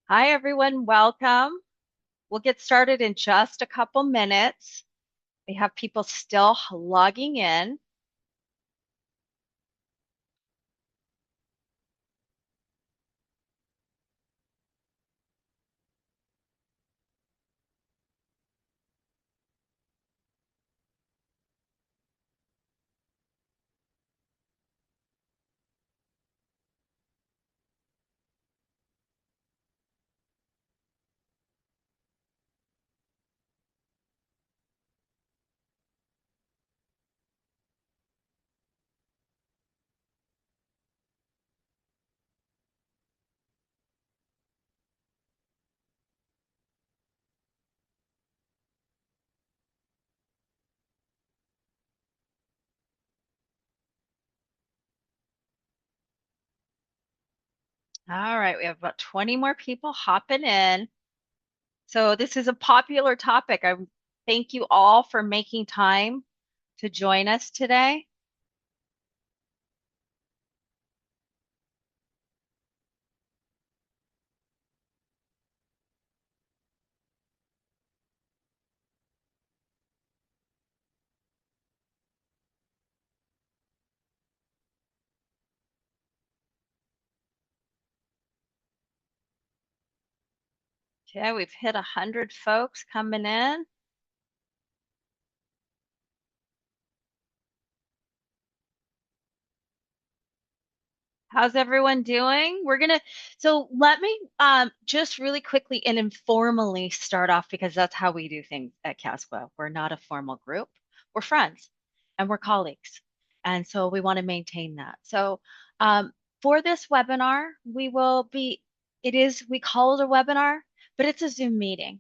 Hi, everyone. Welcome. We'll get started in just a couple minutes. We have people still logging in. All right, we have about 20 more people hopping in. So this is a popular topic. I thank you all for making time to join us today. Okay, we've hit 100 folks coming in. How's everyone doing? So let me just really quickly and informally start off because that's how we do things at CASCWA. We're not a formal group. We're friends and we're colleagues. And so we want to maintain that. So for this webinar, we call it a webinar, but it's a Zoom meeting.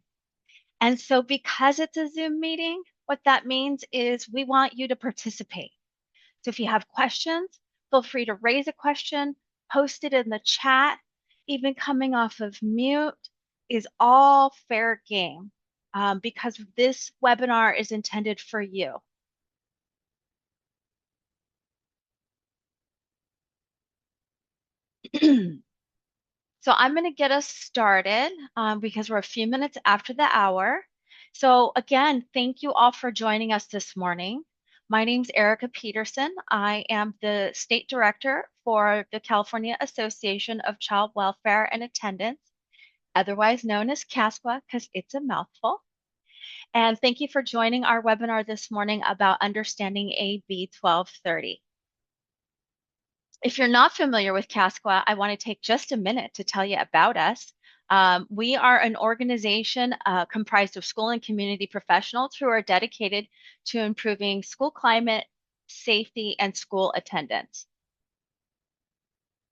And so because it's a Zoom meeting, what that means is we want you to participate. So if you have questions, feel free to raise a question, post it in the chat. Even coming off of mute is all fair game because this webinar is intended for you. So I'm going to get us started because we're a few minutes after the hour. So again, thank you all for joining us this morning. My name's Erica Peterson. I am the State Director for the California Association of Child Welfare and Attendance, otherwise known as CASCWA because it's a mouthful. And thank you for joining our webinar this morning about understanding AB 1230. If you're not familiar with CASCWA, I want to take just a minute to tell you about us. We are an organization comprised of school and community professionals who are dedicated to improving school climate, safety, and school attendance.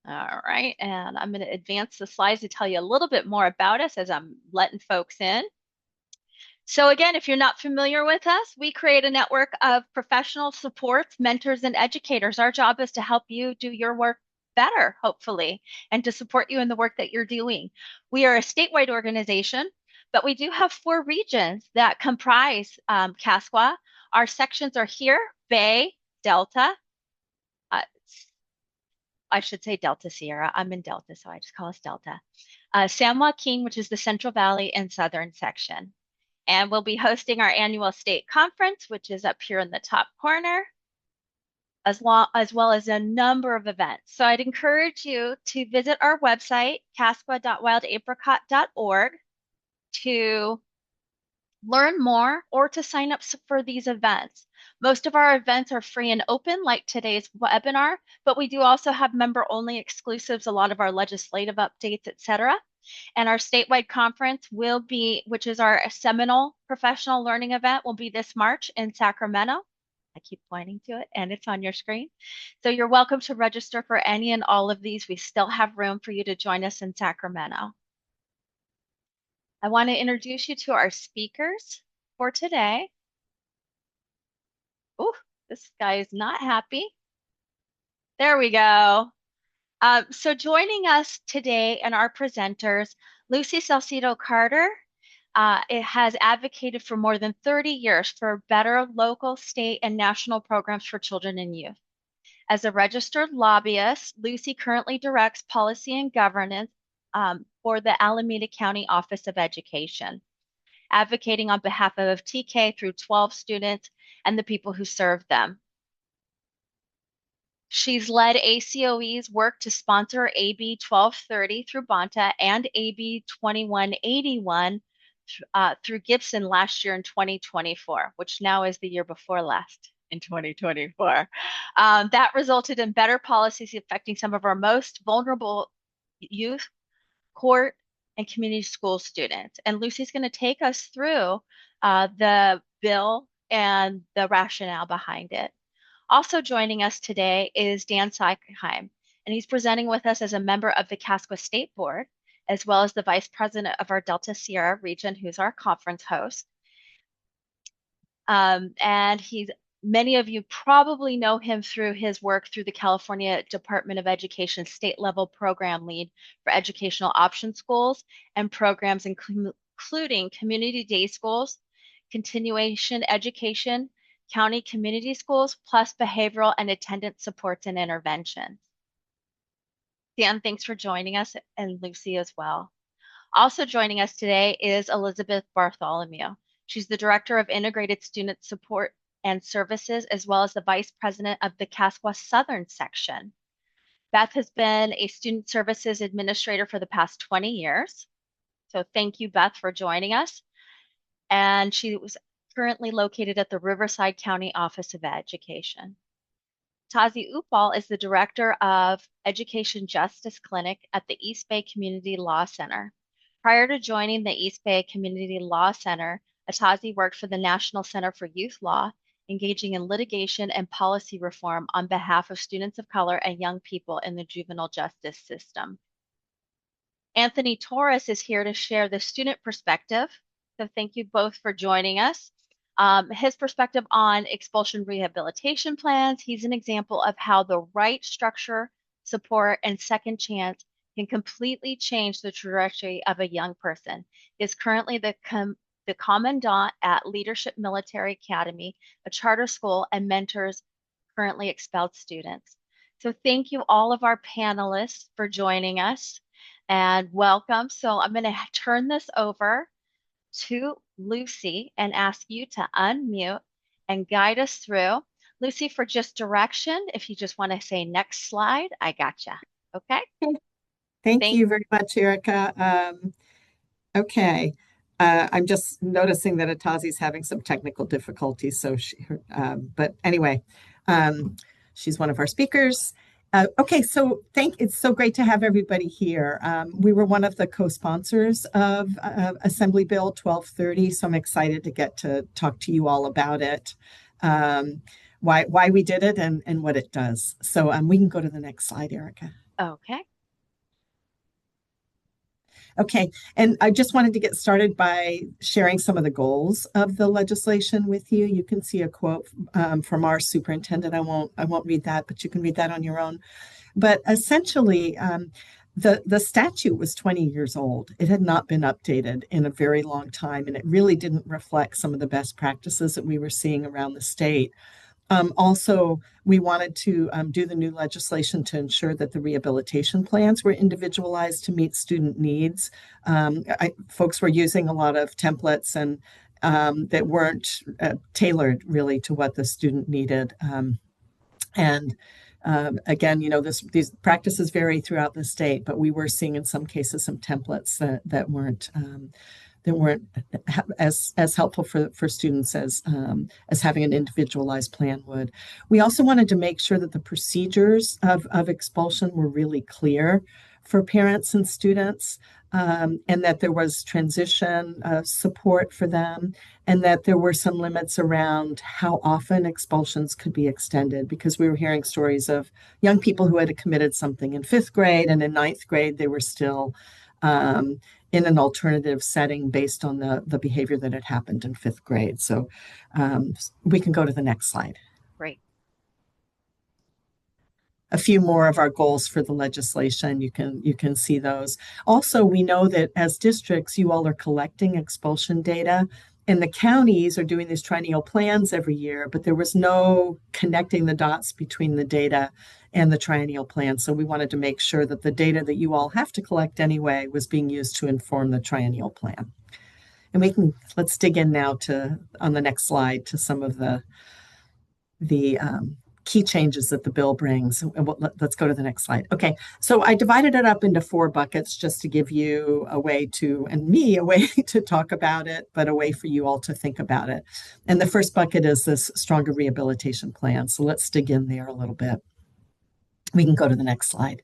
All right, and I'm going to advance the slides to tell you a little bit more about us as I'm letting folks in. So again, if you're not familiar with us, we create a network of professional supports, mentors, and educators. Our job is to help you do your work better, hopefully, and to support you in the work that you're doing. We are a statewide organization, but we do have 4 regions that comprise CASCWA. Our sections are here, Bay, Delta, uh, I should say Delta Sierra. I'm in Delta, so I just call us Delta. San Joaquin, which is the Central Valley and Southern section. And we'll be hosting our annual state conference, which is up here in the top corner, as well as a number of events. So I'd encourage you to visit our website, cascwa.wildapricot.org, to learn more or to sign up for these events. Most of our events are free and open, like today's webinar, but we do also have member-only exclusives, a lot of our legislative updates, etc. And our statewide conference will be, which is our seminal professional learning event, will be this March in Sacramento. I keep pointing to it and it's on your screen. So you're welcome to register for any and all of these. We still have room for you to join us in Sacramento. I want to introduce you to our speakers for today. Oh, this guy is not happy. There we go. So joining us today and our presenters, Lucy Salcido Carter, it has advocated for more than 30 years for better local, state, and national programs for children and youth. As a registered lobbyist, Lucy currently directs policy and governance for the Alameda County Office of Education, advocating on behalf of TK through 12 students and the people who serve them. She's led ACOE's work to sponsor AB 1230 through Bonta and AB 2181 through Gibson last year in 2024, which now is the year before last in 2024. That resulted in better policies affecting some of our most vulnerable youth, court, and community school students. And Lucy's going to take us through the bill and the rationale behind it. Also joining us today is Dan Sackheim, and he's presenting with us as a member of the CASCWA State Board, as well as the Vice President of our Delta Sierra region, who's our conference host. And many of you probably know him through his work through the California Department of Education State Level Program Lead for Educational Option Schools and programs including community day schools, continuation education, county community schools, plus behavioral and attendance supports and interventions. Dan, thanks for joining us, and Lucy as well. Also joining us today is Elizabeth Bartholomew. She's the Director of Integrated Student Support and Services, as well as the Vice President of the CASCWA Southern Section. Beth has been a Student Services Administrator for the past 20 years. So thank you, Beth, for joining us. And she was currently located at the Riverside County Office of Education. Atasi Uppal is the Director of Education Justice Clinic at the East Bay Community Law Center. Prior to joining the East Bay Community Law Center, Atasi worked for the National Center for Youth Law, engaging in litigation and policy reform on behalf of students of color and young people in the juvenile justice system. Anthony Torres is here to share the student perspective. So thank you both for joining us. His perspective on expulsion rehabilitation plans. He's an example of how the right structure, support, and second chance can completely change the trajectory of a young person. He is currently the commandant at Leadership Military Academy, a charter school, and mentors currently expelled students. So thank you all of our panelists for joining us and welcome. So I'm going to turn this over to Lucy and ask you to unmute and guide us through. Lucy, for just direction, if you just want to say next slide, I gotcha. Okay. Thank you very much, Erica. Okay. I'm just noticing that Atasi's having some technical difficulties. So but anyway, she's one of our speakers. Okay, so it's so great to have everybody here. We were one of the co-sponsors of Assembly Bill 1230, so I'm excited to get to talk to you all about it, why we did it and what it does. So we can go to the next slide, Erica. Okay. Okay, and I just wanted to get started by sharing some of the goals of the legislation with you. You can see a quote from our superintendent. I won't read that, but you can read that on your own. But essentially, the statute was 20 years old. It had not been updated in a very long time, and it really didn't reflect some of the best practices that we were seeing around the state. Also, we wanted to do the new legislation to ensure that the rehabilitation plans were individualized to meet student needs. Folks were using a lot of templates and that weren't tailored really to what the student needed. Again, these practices vary throughout the state, but we were seeing in some cases some templates that weren't as helpful for students as having an individualized plan would. We also wanted to make sure that the procedures of expulsion were really clear for parents and students, and that there was transition support for them, and that there were some limits around how often expulsions could be extended, because we were hearing stories of young people who had committed something in 5th grade, and in 9th grade they were still in an alternative setting based on the behavior that had happened in 5th grade. So we can go to the next slide. Great. A few more of our goals for the legislation. You can see those. Also, we know that as districts, you all are collecting expulsion data, And the counties are doing these triennial plans every year, but there was no connecting the dots between the data and the triennial plan. So we wanted to make sure that the data that you all have to collect anyway was being used to inform the triennial plan. And let's dig in now on the next slide to some of the key changes that the bill brings. And let's go to the next slide. Okay, so I divided it up into 4 buckets just to give you a way to, and me, a way to talk about it, but a way for you all to think about it. And the first bucket is this stronger rehabilitation plan. So let's dig in there a little bit. We can go to the next slide.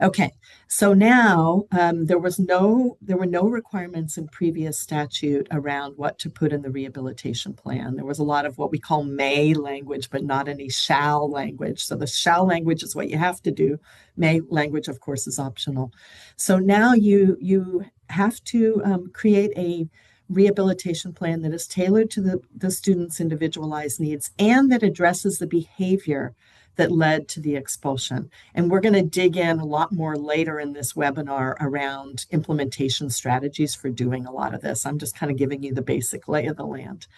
Okay, so now there were no requirements in previous statute around what to put in the rehabilitation plan. There was a lot of what we call may language, but not any shall language. So the shall language is what you have to do. May language, of course, is optional. So now you have to create a rehabilitation plan that is tailored to the student's individualized needs and that addresses the behavior that led to the expulsion. And we're going to dig in a lot more later in this webinar around implementation strategies for doing a lot of this. I'm just kind of giving you the basic lay of the land.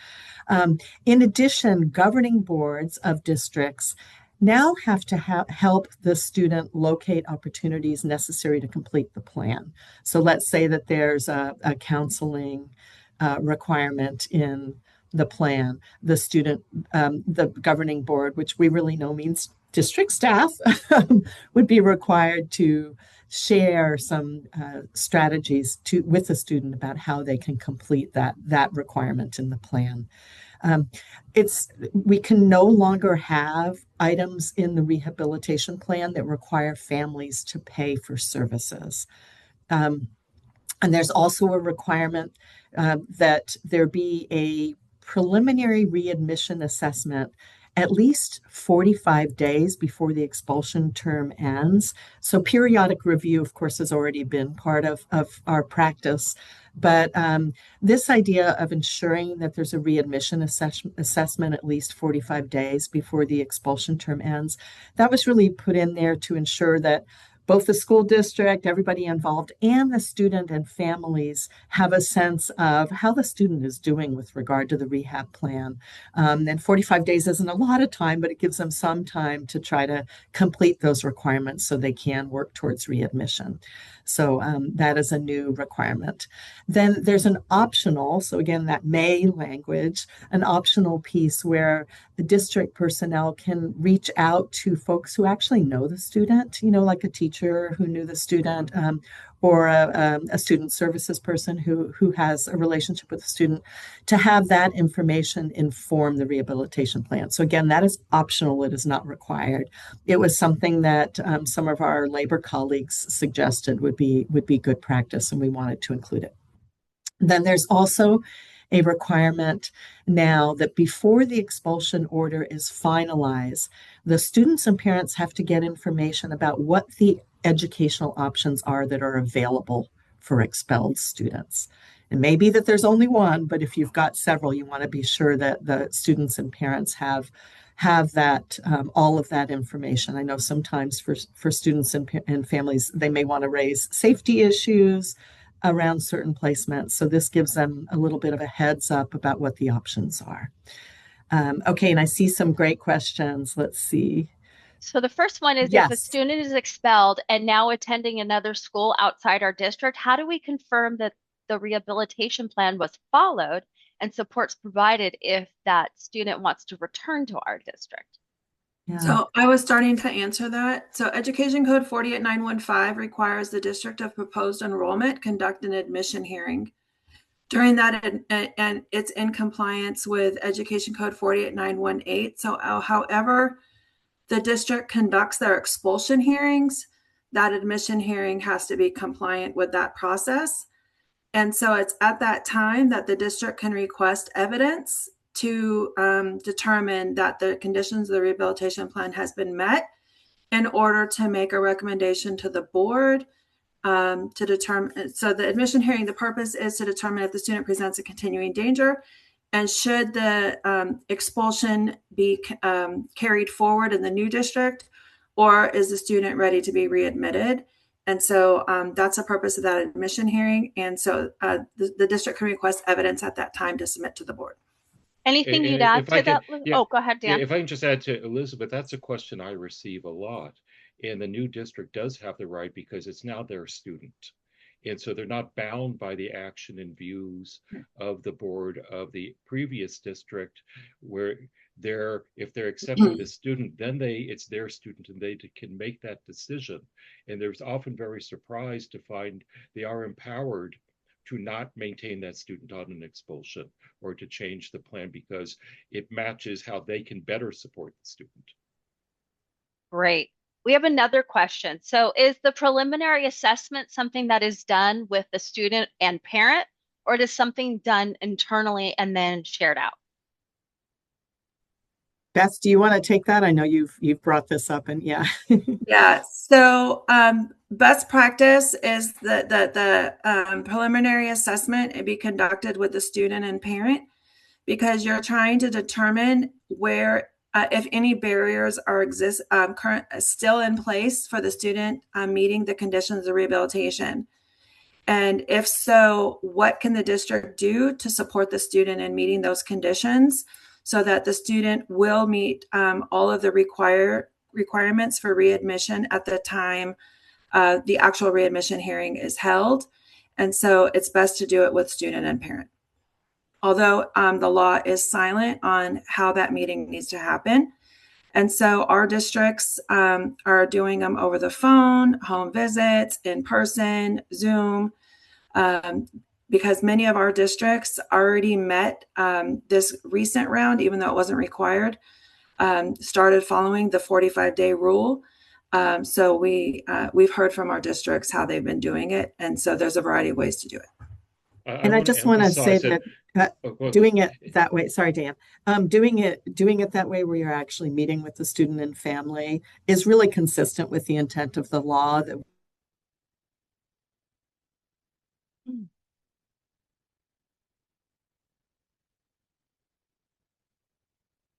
In addition, governing boards of districts now have to help the student locate opportunities necessary to complete the plan. So let's say that there's a counseling requirement in the plan. The governing board, which we really know means district staff, would be required to share some strategies with the student about how they can complete that requirement in the plan. We can no longer have items in the rehabilitation plan that require families to pay for services. And there's also a requirement that there be a preliminary readmission assessment at least 45 days before the expulsion term ends. So periodic review, of course, has already been part of our practice. But this idea of ensuring that there's a readmission assessment at least 45 days before the expulsion term ends, that was really put in there to ensure that both the school district, everybody involved, and the student and families have a sense of how the student is doing with regard to the rehab plan. And 45 days isn't a lot of time, but it gives them some time to try to complete those requirements so they can work towards readmission. So that is a new requirement. Then there's an optional, so again, that may language, an optional piece where the district personnel can reach out to folks who actually know the student, like a teacher who knew the student, or a student services person who has a relationship with the student, to have that information inform the rehabilitation plan. So again, that is optional. It is not required. It was something that some of our labor colleagues suggested would be good practice, and we wanted to include it. Then there's also a requirement now that before the expulsion order is finalized, the students and parents have to get information about what the educational options are that are available for expelled students. It may be that there's only one, but if you've got several, you want to be sure that the students and parents have that all of that information. I know sometimes for students and families, they may want to raise safety issues around certain placements. So this gives them a little bit of a heads up about what the options are. Okay, and I see some great questions. Let's see. So the first one is, if a Yes. student is expelled and now attending another school outside our district, how do we confirm that the rehabilitation plan was followed and supports provided if that student wants to return to our district? Yeah. So I was starting to answer that. So Education Code 48915 requires the district of proposed enrollment conduct an admission hearing. During that, and it's in compliance with Education Code 48918. So however the district conducts their expulsion hearings, that admission hearing has to be compliant with that process. And so it's at that time that the district can request evidence to determine that the conditions of the rehabilitation plan has been met in order to make a recommendation to the board to determine. So the admission hearing, the purpose is to determine if the student presents a continuing danger, and should the expulsion be carried forward in the new district, or is the student ready to be readmitted? And so that's the purpose of that admission hearing. And so the district can request evidence at that time to submit to the board. Anything you'd add to that? Oh, go ahead, Dan. If I can just add to Elizabeth, that's a question I receive a lot. And the new district does have the right because it's now their student. And so they're not bound by the action and views of the board of the previous district, where if they're accepting the student, then it's their student and they can make that decision. And there's often very surprised to find they are empowered to not maintain that student on an expulsion or to change the plan because it matches how they can better support the student. Great. We have another question. So is the preliminary assessment something that is done with the student and parent, or is something done internally and then shared out? Beth, do you want to take that? I know you've brought this up, and yeah. Yeah. So best practice is that the preliminary assessment be conducted with the student and parent, because you're trying to determine where if any barriers are still in place for the student meeting the conditions of rehabilitation. And if so, what can the district do to support the student in meeting those conditions so that the student will meet all of the requirements for readmission at the time the actual readmission hearing is held. And so it's best to do it with student and parent. Although the law is silent on how that meeting needs to happen. And so our districts are doing them over the phone, home visits, in person, Zoom, because many of our districts already met this recent round, even though it wasn't required, started following the 45-day rule. So we've heard from our districts how they've been doing it. And so there's a variety of ways to do it. And I just want to say that doing it that way, sorry, Dan, doing it that way where you're actually meeting with the student and family is really consistent with the intent of the law.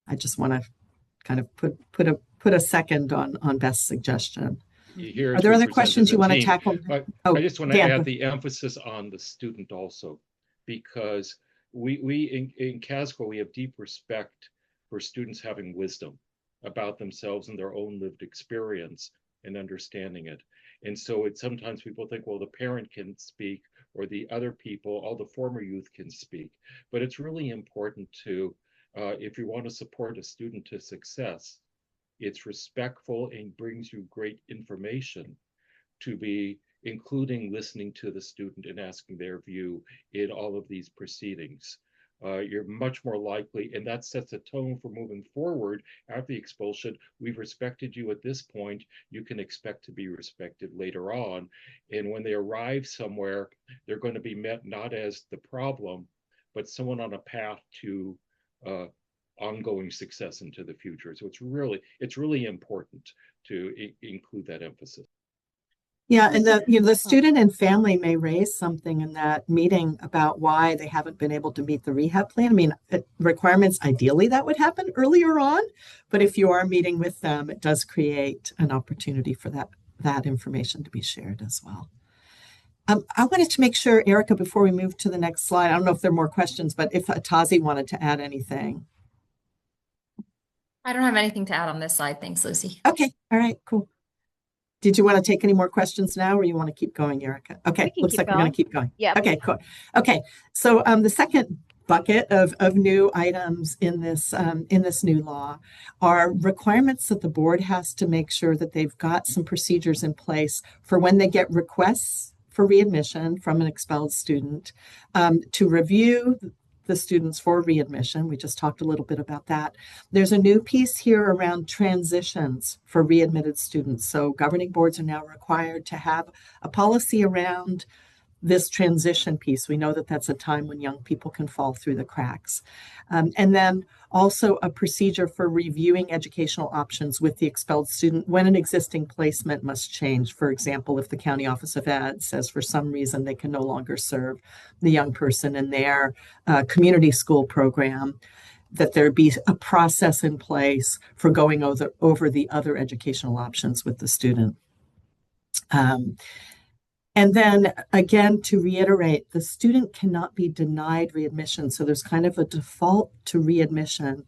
I just want to kind of put a second on Beth's suggestion. Are there other questions you want to tackle? I just want to add the emphasis on the student also, because we in CASCWA, we have deep respect for students having wisdom about themselves and their own lived experience and understanding it. And so sometimes people think, well, the parent can speak or the other people, all the former youth can speak. But it's really important to, if you want to support a student to success, it's respectful and brings you great information to be including listening to the student and asking their view in all of these proceedings. You're much more likely, and that sets a tone for moving forward after the expulsion. We've respected you at this point. You can expect to be respected later on. And when they arrive somewhere, they're going to be met not as the problem, but someone on a path to ongoing success into the future. So it's really important to include that emphasis. Yeah, and the student and family may raise something in that meeting about why they haven't been able to meet the rehab plan. I mean, requirements, ideally that would happen earlier on, but if you are meeting with them, it does create an opportunity for that information to be shared as well. I wanted to make sure, Erica, before we move to the next slide, I don't know if there are more questions, but if Atasi wanted to add anything. I don't have anything to add on this slide. Thanks, Lucy. Okay. All right, cool. Did you want to take any more questions now, or you want to keep going, Erica? Okay, looks like we're going to keep going. Yeah. Okay, cool. Okay, so the second bucket of new items in this new law are requirements that the board has to make sure that they've got some procedures in place for when they get requests for readmission from an expelled student, to review the students for readmission. We just talked a little bit about that. There's a new piece here around transitions for readmitted students. So governing boards are now required to have a policy around this transition piece. We know that that's a time when young people can fall through the cracks. And then also a procedure for reviewing educational options with the expelled student when an existing placement must change. For example, if the County Office of Ed says for some reason they can no longer serve the young person in their community school program, that there be a process in place for going over the other educational options with the student. Um, and then again, to reiterate, the student cannot be denied readmission. So there's kind of a default to readmission.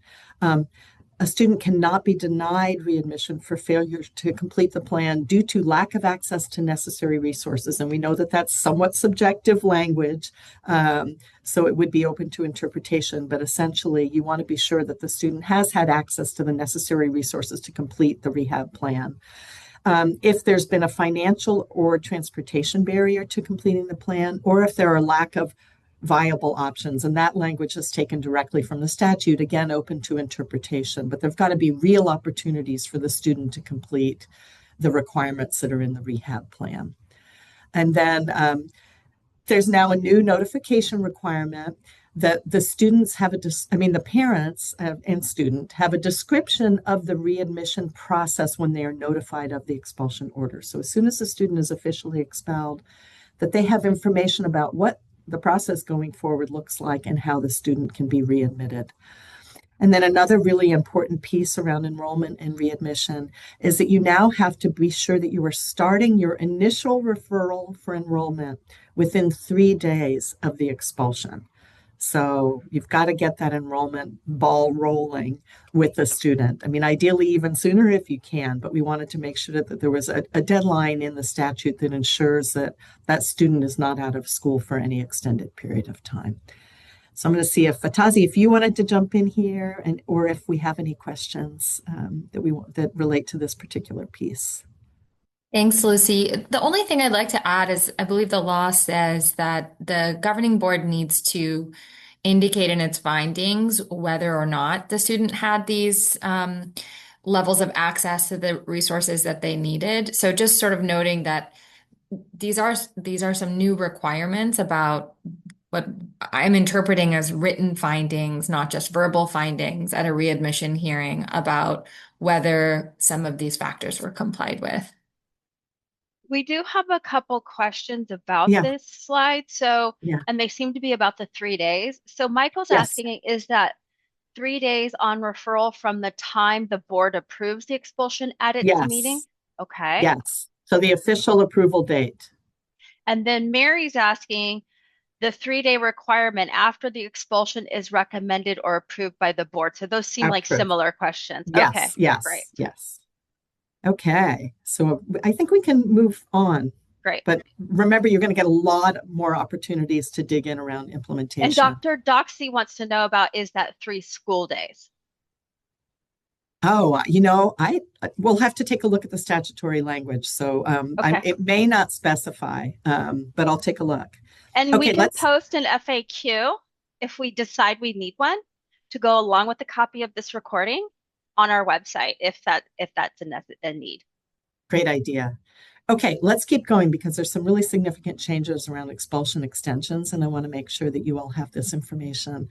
A student cannot be denied readmission for failure to complete the plan due to lack of access to necessary resources. And we know that that's somewhat subjective language, so it would be open to interpretation. But essentially, you want to be sure that the student has had access to the necessary resources to complete the rehab plan. If there's been a financial or transportation barrier to completing the plan, or if there are lack of viable options, and that language is taken directly from the statute, again, open to interpretation, but there've got to be real opportunities for the student to complete the requirements that are in the rehab plan. And then there's now a new notification requirement that the students have the parents and student have a description of the readmission process when they are notified of the expulsion order. So as soon as the student is officially expelled, that they have information about what the process going forward looks like and how the student can be readmitted. And then another really important piece around enrollment and readmission is that you now have to be sure that you are starting your initial referral for enrollment within 3 days of the expulsion. So you've got to get that enrollment ball rolling with the student. I mean, ideally even sooner if you can, but we wanted to make sure that there was a deadline in the statute that ensures that that student is not out of school for any extended period of time. So I'm going to see if Atasi, if you wanted to jump in here, or if we have any questions that relate to this particular piece. Thanks, Lucy. The only thing I'd like to add is I believe the law says that the governing board needs to indicate in its findings whether or not the student had these levels of access to the resources that they needed. So just sort of noting that these are some new requirements about what I'm interpreting as written findings, not just verbal findings at a readmission hearing about whether some of these factors were complied with. We do have a couple questions about this slide. So, and they seem to be about the 3 days. So Michael's asking, is that 3 days on referral from the time the board approves the expulsion at its meeting? Okay. Yes. So the official approval date. And then Mary's asking, the 3-day requirement after the expulsion is recommended or approved by the board. So those seem like similar questions. Yes, okay. Yes. Great. Yes. Okay. So I think we can move on. Great. But remember, you're going to get a lot more opportunities to dig in around implementation. And Dr. Doxy wants to know about, is that 3 school days? Oh, we'll have to take a look at the statutory language. So it may not specify, but I'll take a look. And we can post an FAQ if we decide we need one to go along with a copy of this recording on our website, if that's a need. Great idea. Okay, let's keep going because there's some really significant changes around expulsion extensions, and I want to make sure that you all have this information.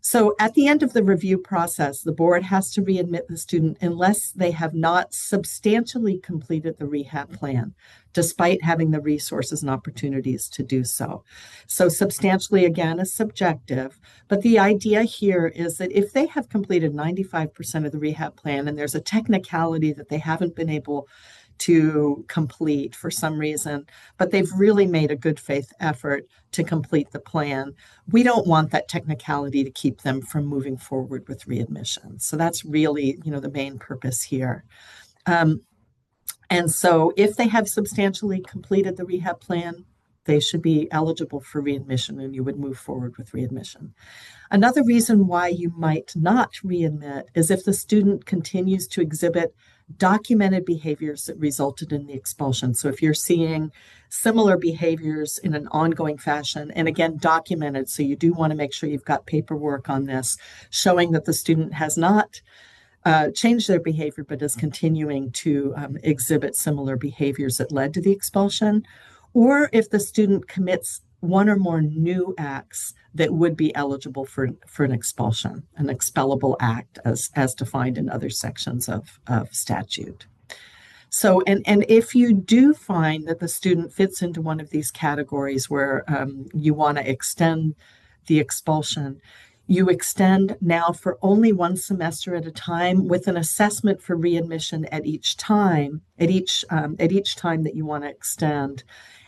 So at the end of the review process, the board has to readmit the student unless they have not substantially completed the rehab plan, despite having the resources and opportunities to do so. So substantially, again, is subjective, but the idea here is that if they have completed 95% of the rehab plan and there's a technicality that they haven't been able to complete for some reason, but they've really made a good faith effort to complete the plan, we don't want that technicality to keep them from moving forward with readmission. So that's really, the main purpose here. And so if they have substantially completed the rehab plan, they should be eligible for readmission and you would move forward with readmission. Another reason why you might not readmit is if the student continues to exhibit documented behaviors that resulted in the expulsion. So if you're seeing similar behaviors in an ongoing fashion, and again, documented, so you do want to make sure you've got paperwork on this, showing that the student has not changed their behavior, but is continuing to exhibit similar behaviors that led to the expulsion, or if the student commits one or more new acts that would be eligible for an expulsion, an expellable act as defined in other sections of statute. So, and if you do find that the student fits into one of these categories where you want to extend the expulsion, You extend now for only one semester at a time with an assessment for readmission at each time, at each time that you want to extend.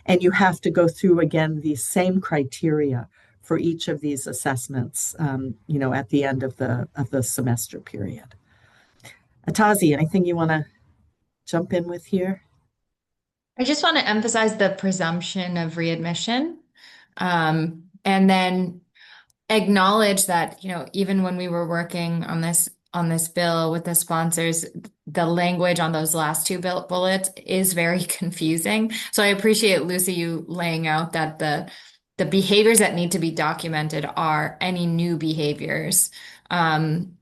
And you have to go through again the same criteria for each of these assessments, at the end of the semester period. Atasi, anything you want to jump in with here? I just want to emphasize the presumption of readmission, and then acknowledge that, even when we were working on this bill with the sponsors, the language on those last two bullets is very confusing. So I appreciate, Lucy, you laying out that the behaviors that need to be documented are any new behaviors. And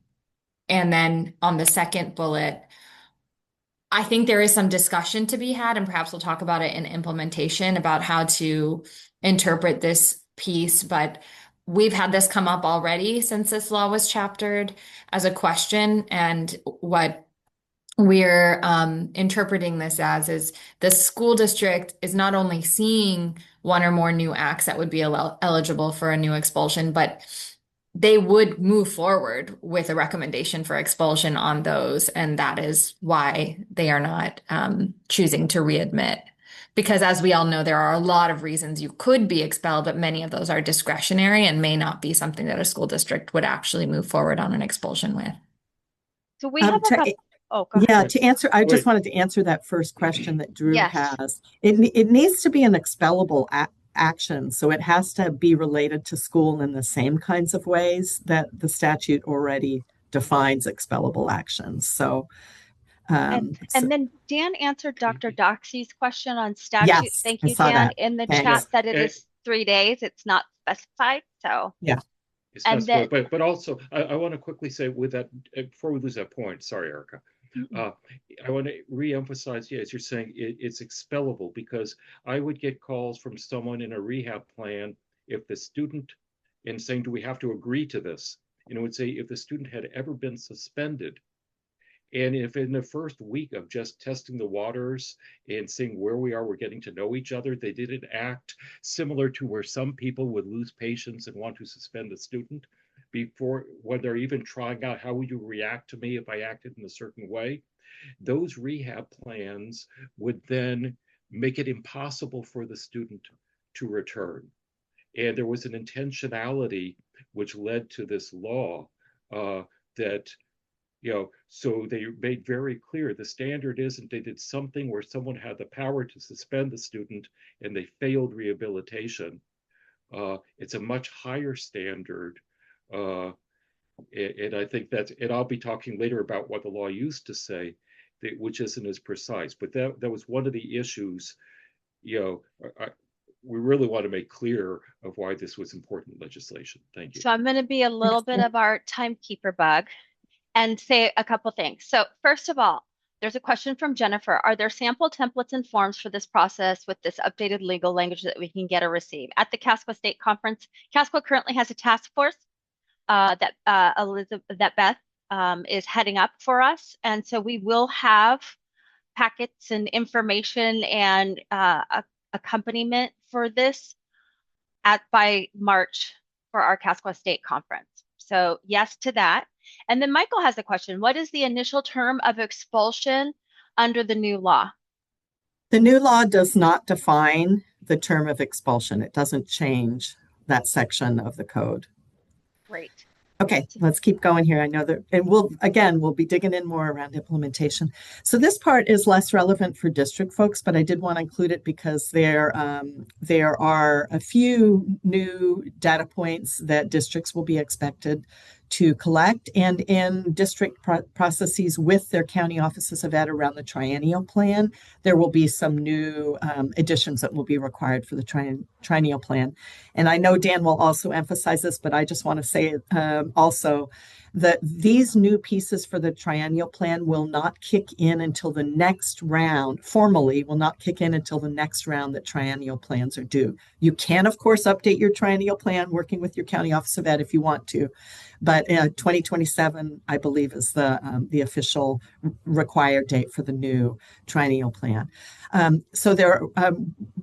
then on the second bullet, I think there is some discussion to be had, and perhaps we'll talk about it in implementation about how to interpret this piece. But we've had this come up already since this law was chaptered as a question. And what we're interpreting this as is the school district is not only seeing one or more new acts that would be eligible for a new expulsion, but they would move forward with a recommendation for expulsion on those. And that is why they are not choosing to readmit. Because as we all know, there are a lot of reasons you could be expelled, but many of those are discretionary and may not be something that a school district would actually move forward on an expulsion with. So we have a couple. Oh, go ahead. Yeah, to answer, I just wanted to answer that first question that Drew has. It needs to be an expellable action, so it has to be related to school in the same kinds of ways that the statute already defines expellable actions. So, and then Dan answered Dr. Doxey's question on statute. Yes, Thank you, Dan, that. In the chat that it is 3 days. It's not specified. So yeah. And then, but also I want to quickly say with that, before we lose that point, sorry, Erica, I want to reemphasize, as you're saying, it's expellable, because I would get calls from someone in a rehab plan if the student, and saying, do we have to agree to this? Would say if the student had ever been suspended, and if in the first week of just testing the waters and seeing where we are, we're getting to know each other, they didn't act similar to where some people would lose patience and want to suspend a student before, when they're even trying out, how would you react to me if I acted in a certain way? Those rehab plans would then make it impossible for the student to return. And there was an intentionality which led to this law that, so they made very clear the standard isn't they did something where someone had the power to suspend the student and they failed rehabilitation. It's a much higher standard. And I think that's, and I'll be talking later about what the law used to say, which isn't as precise, but that was one of the issues, we really want to make clear of why this was important legislation. Thank you. So I'm going to be a little bit of our timekeeper bug and say a couple things. So first of all, there's a question from Jennifer. Are there sample templates and forms for this process with this updated legal language that we can get or receive? At the CASCWA State Conference, CASCWA currently has a task force that Beth is heading up for us. And so we will have packets and information and accompaniment for this by March for our CASCWA State Conference. So yes to that. And then Michael has a question. What is the initial term of expulsion under the new law? The new law does not define the term of expulsion. It doesn't change that section of the code. Great. Okay, let's keep going here. I know that, and we'll be digging in more around implementation. So this part is less relevant for district folks, but I did want to include it because there are a few new data points that districts will be expected to collect, and in district processes with their county offices of ed around the triennial plan, there will be some new additions that will be required for the triennial plan. And I know Dan will also emphasize this, but I just want to say also These new pieces for the triennial plan will not kick in until the next round, formally will not kick in until the next round that triennial plans are due. You can, of course, update your triennial plan working with your county office of ed if you want to, but 2027, I believe, is the official required date for the new triennial plan. So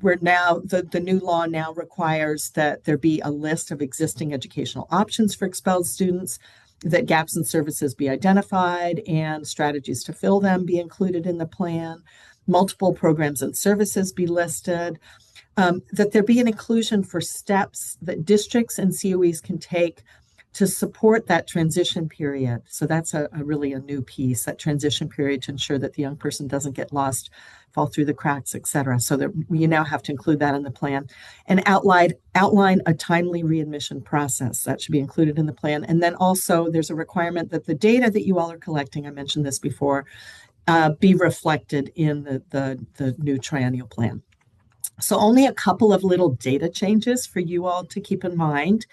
we're now, the new law now requires that there be a list of existing educational options for expelled students, that gaps in services be identified and strategies to fill them be included in the plan, multiple programs and services be listed, that there be an inclusion for steps that districts and COEs can take to support that transition period. So that's really a new piece, that transition period, to ensure that the young person doesn't get lost, fall through the cracks, et cetera. So that you now have to include that in the plan, and outline a timely readmission process. That should be included in the plan. And then also there's a requirement that the data that you all are collecting, I mentioned this before, be reflected in the new triennial plan. So only a couple of little data changes for you all to keep in mind.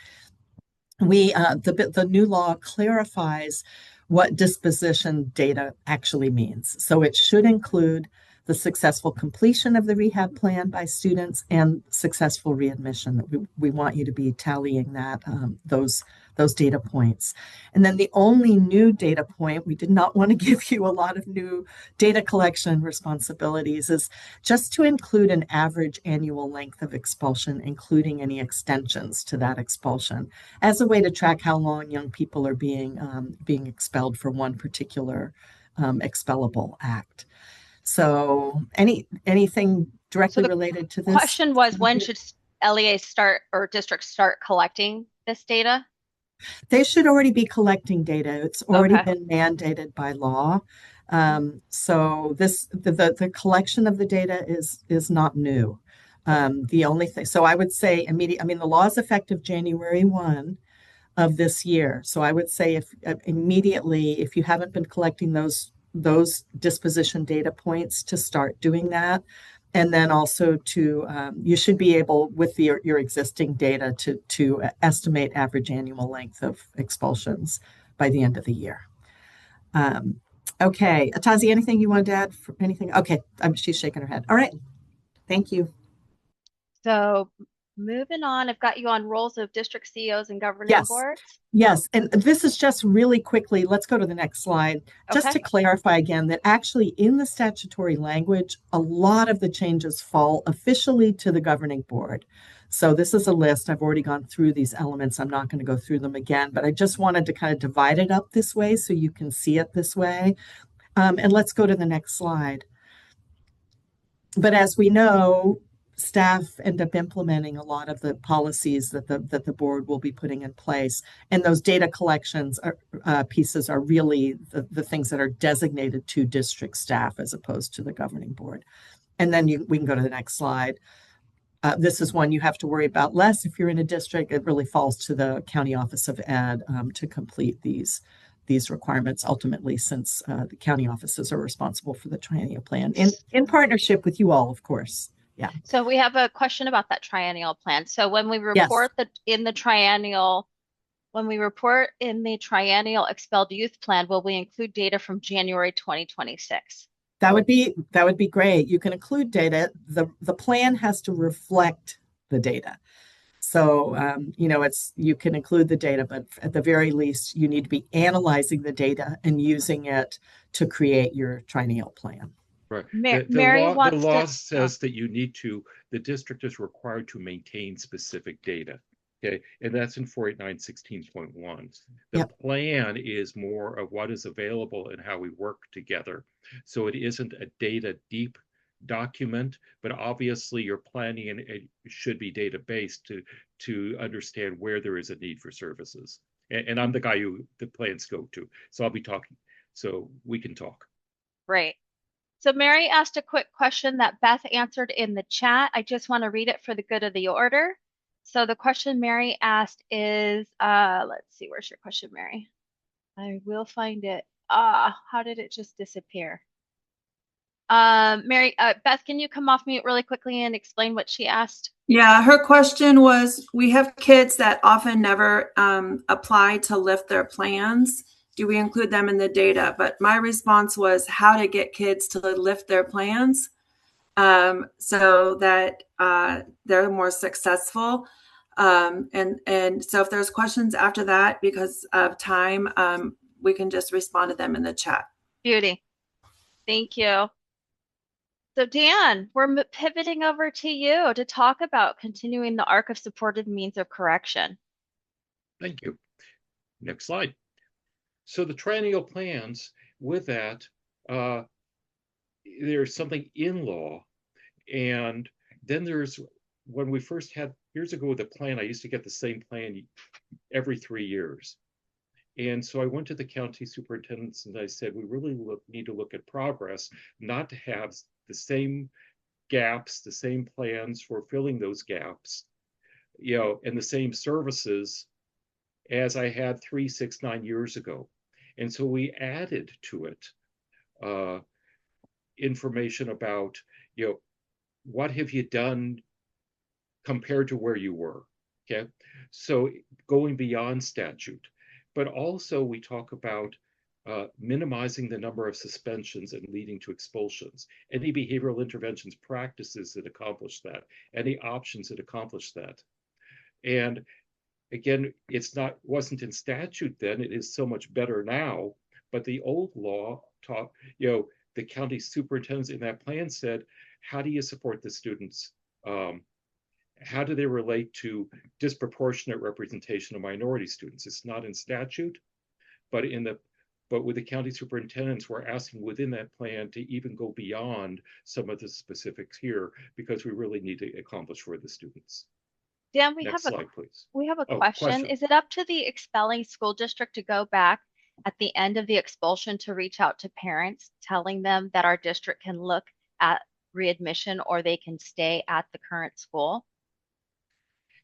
The new law clarifies what disposition data actually means. So it should include the successful completion of the rehab plan by students and successful readmission. We want you to be tallying that, those data points. And then the only new data point, we did not want to give you a lot of new data collection responsibilities, is just to include an average annual length of expulsion, including any extensions to that expulsion, as a way to track how long young people are being expelled for one particular expellable act. So anything directly related to this? Question was, when should LEA start, or districts start collecting this data? They should already be collecting data. It's already been mandated by law. So the collection of the data is not new. The only thing, so I would say the law is effective January 1 of this year. So I would say if you haven't been collecting those disposition data points, to start doing that. And then also you should be able, with your existing data, to estimate average annual length of expulsions by the end of the year. Okay, Atasi, anything you wanted to add? Anything? Okay, she's shaking her head. All right, thank you. So moving on, I've got you on roles of district CEOs and governing boards. Yes, and this is just really quickly, let's go to the next slide, just to clarify again that actually in the statutory language, a lot of the changes fall officially to the governing board. So this is a list. I've already gone through these elements. I'm not going to go through them again, but I just wanted to kind of divide it up this way so you can see it this way. And let's go to the next slide. But as we know, staff end up implementing a lot of the policies that the board will be putting in place, and those data collections pieces are really the things that are designated to district staff as opposed to the governing board. And then we can go to the next slide. This is one you have to worry about less if you're in a district. It really falls to the county office of ed to complete these requirements ultimately, since the county offices are responsible for the triennial plan in partnership with you all, of course. Yeah. So we have a question about that triennial plan. So when we report in the triennial expelled youth plan, will we include data from January 2026? That would be great. You can include data. The plan has to reflect the data. So you can include the data, but at the very least, you need to be analyzing the data and using it to create your triennial plan. Right. The law says that the district is required to maintain specific data. Okay, and that's in 48916.1. The plan is more of what is available and how we work together. So it isn't a data deep document, but obviously your planning and it should be data-based to understand where there is a need for services. And I'm the guy who the plans go to. So I'll be talking, so we can talk. Great. So Mary asked a quick question that Beth answered in the chat. I just want to read it for the good of the order. So the question Mary asked is, let's see, where's your question, Mary? I will find it. How did it just disappear? Mary, Beth, can you come off mute really quickly and explain what she asked? Yeah, her question was, we have kids that often never apply to lift their plans. Do we include them in the data? But my response was how to get kids to lift their plans so that they're more successful. And so if there's questions after that, because of time, we can just respond to them in the chat. Beauty. Thank you. So Dan, we're pivoting over to you to talk about continuing the arc of supported means of correction. Thank you. Next slide. So the triennial plans, with that, there's something in law. And then there's, when we first had, years ago with the plan, I used to get the same plan every 3 years. And so I went to the county superintendents and I said, we really need to look at progress, not to have the same gaps, the same plans for filling those gaps, and the same services as I had 3, 6, 9 years ago. And so we added to it information about, what have you done compared to where you were? Okay, so going beyond statute, but also we talk about minimizing the number of suspensions and leading to expulsions. Any behavioral interventions practices that accomplish that, any options that accomplish that. And again, wasn't in statute then, it is so much better now, but the old law taught, the county superintendents in that plan said, how do you support the students? How do they relate to disproportionate representation of minority students? It's not in statute, but with the county superintendents, we're asking within that plan to even go beyond some of the specifics here because we really need to accomplish for the students. Dan, Next slide, please. We have a Oh, question. Is it up to the expelling school district to go back at the end of the expulsion to reach out to parents, telling them that our district can look at readmission or they can stay at the current school?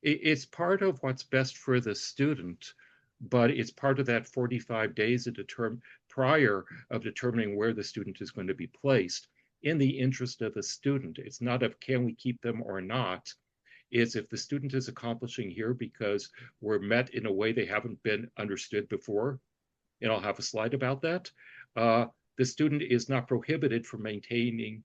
It's part of what's best for the student, but it's part of that 45 days prior of determining where the student is going to be placed in the interest of the student. It's not of can we keep them or not. It's if the student is accomplishing here because we're met in a way they haven't been understood before, and I'll have a slide about that, the student is not prohibited from maintaining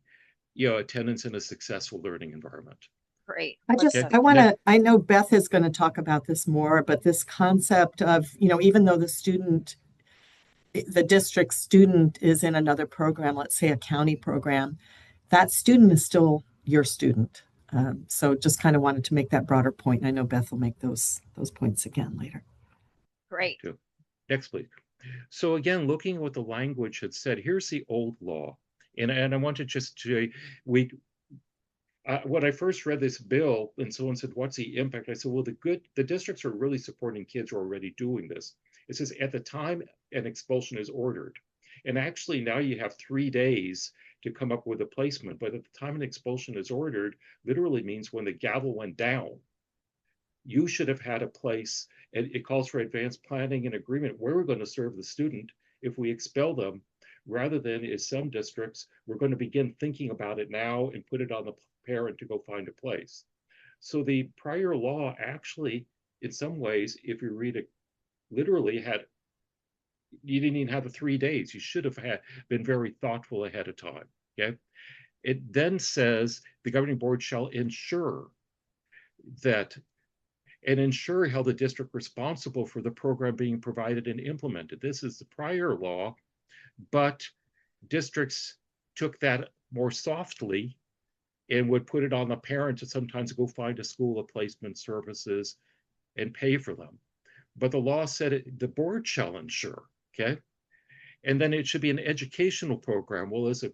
attendance in a successful learning environment. Great. I know Beth is going to talk about this more, but this concept of, even though the district student is in another program, let's say a county program, that student is still your student. So just kind of wanted to make that broader point. And I know Beth will make those points again later. Great. Next, please. So again, looking at what the language had said, here's the old law. And I want to just say, when I first read this bill and someone said, what's the impact? I said, well, the districts are really supporting kids who are already doing this. It says at the time an expulsion is ordered. And actually now you have 3 days to come up with a placement. But at the time an expulsion is ordered, literally means when the gavel went down, you should have had a place, and it calls for advanced planning and agreement where we're going to serve the student if we expel them, rather than as some districts, we're going to begin thinking about it now and put it on the parent to go find a place. So the prior law actually, in some ways, if you read it literally, you didn't even have the 3 days. You should have been very thoughtful ahead of time. Okay. It then says the governing board shall ensure that and ensure held the district responsible for the program being provided and implemented. This is the prior law, but districts took that more softly and would put it on the parent to sometimes go find a school of placement services and pay for them. But the law said the board shall ensure, okay? And then it should be an educational program. Well, as a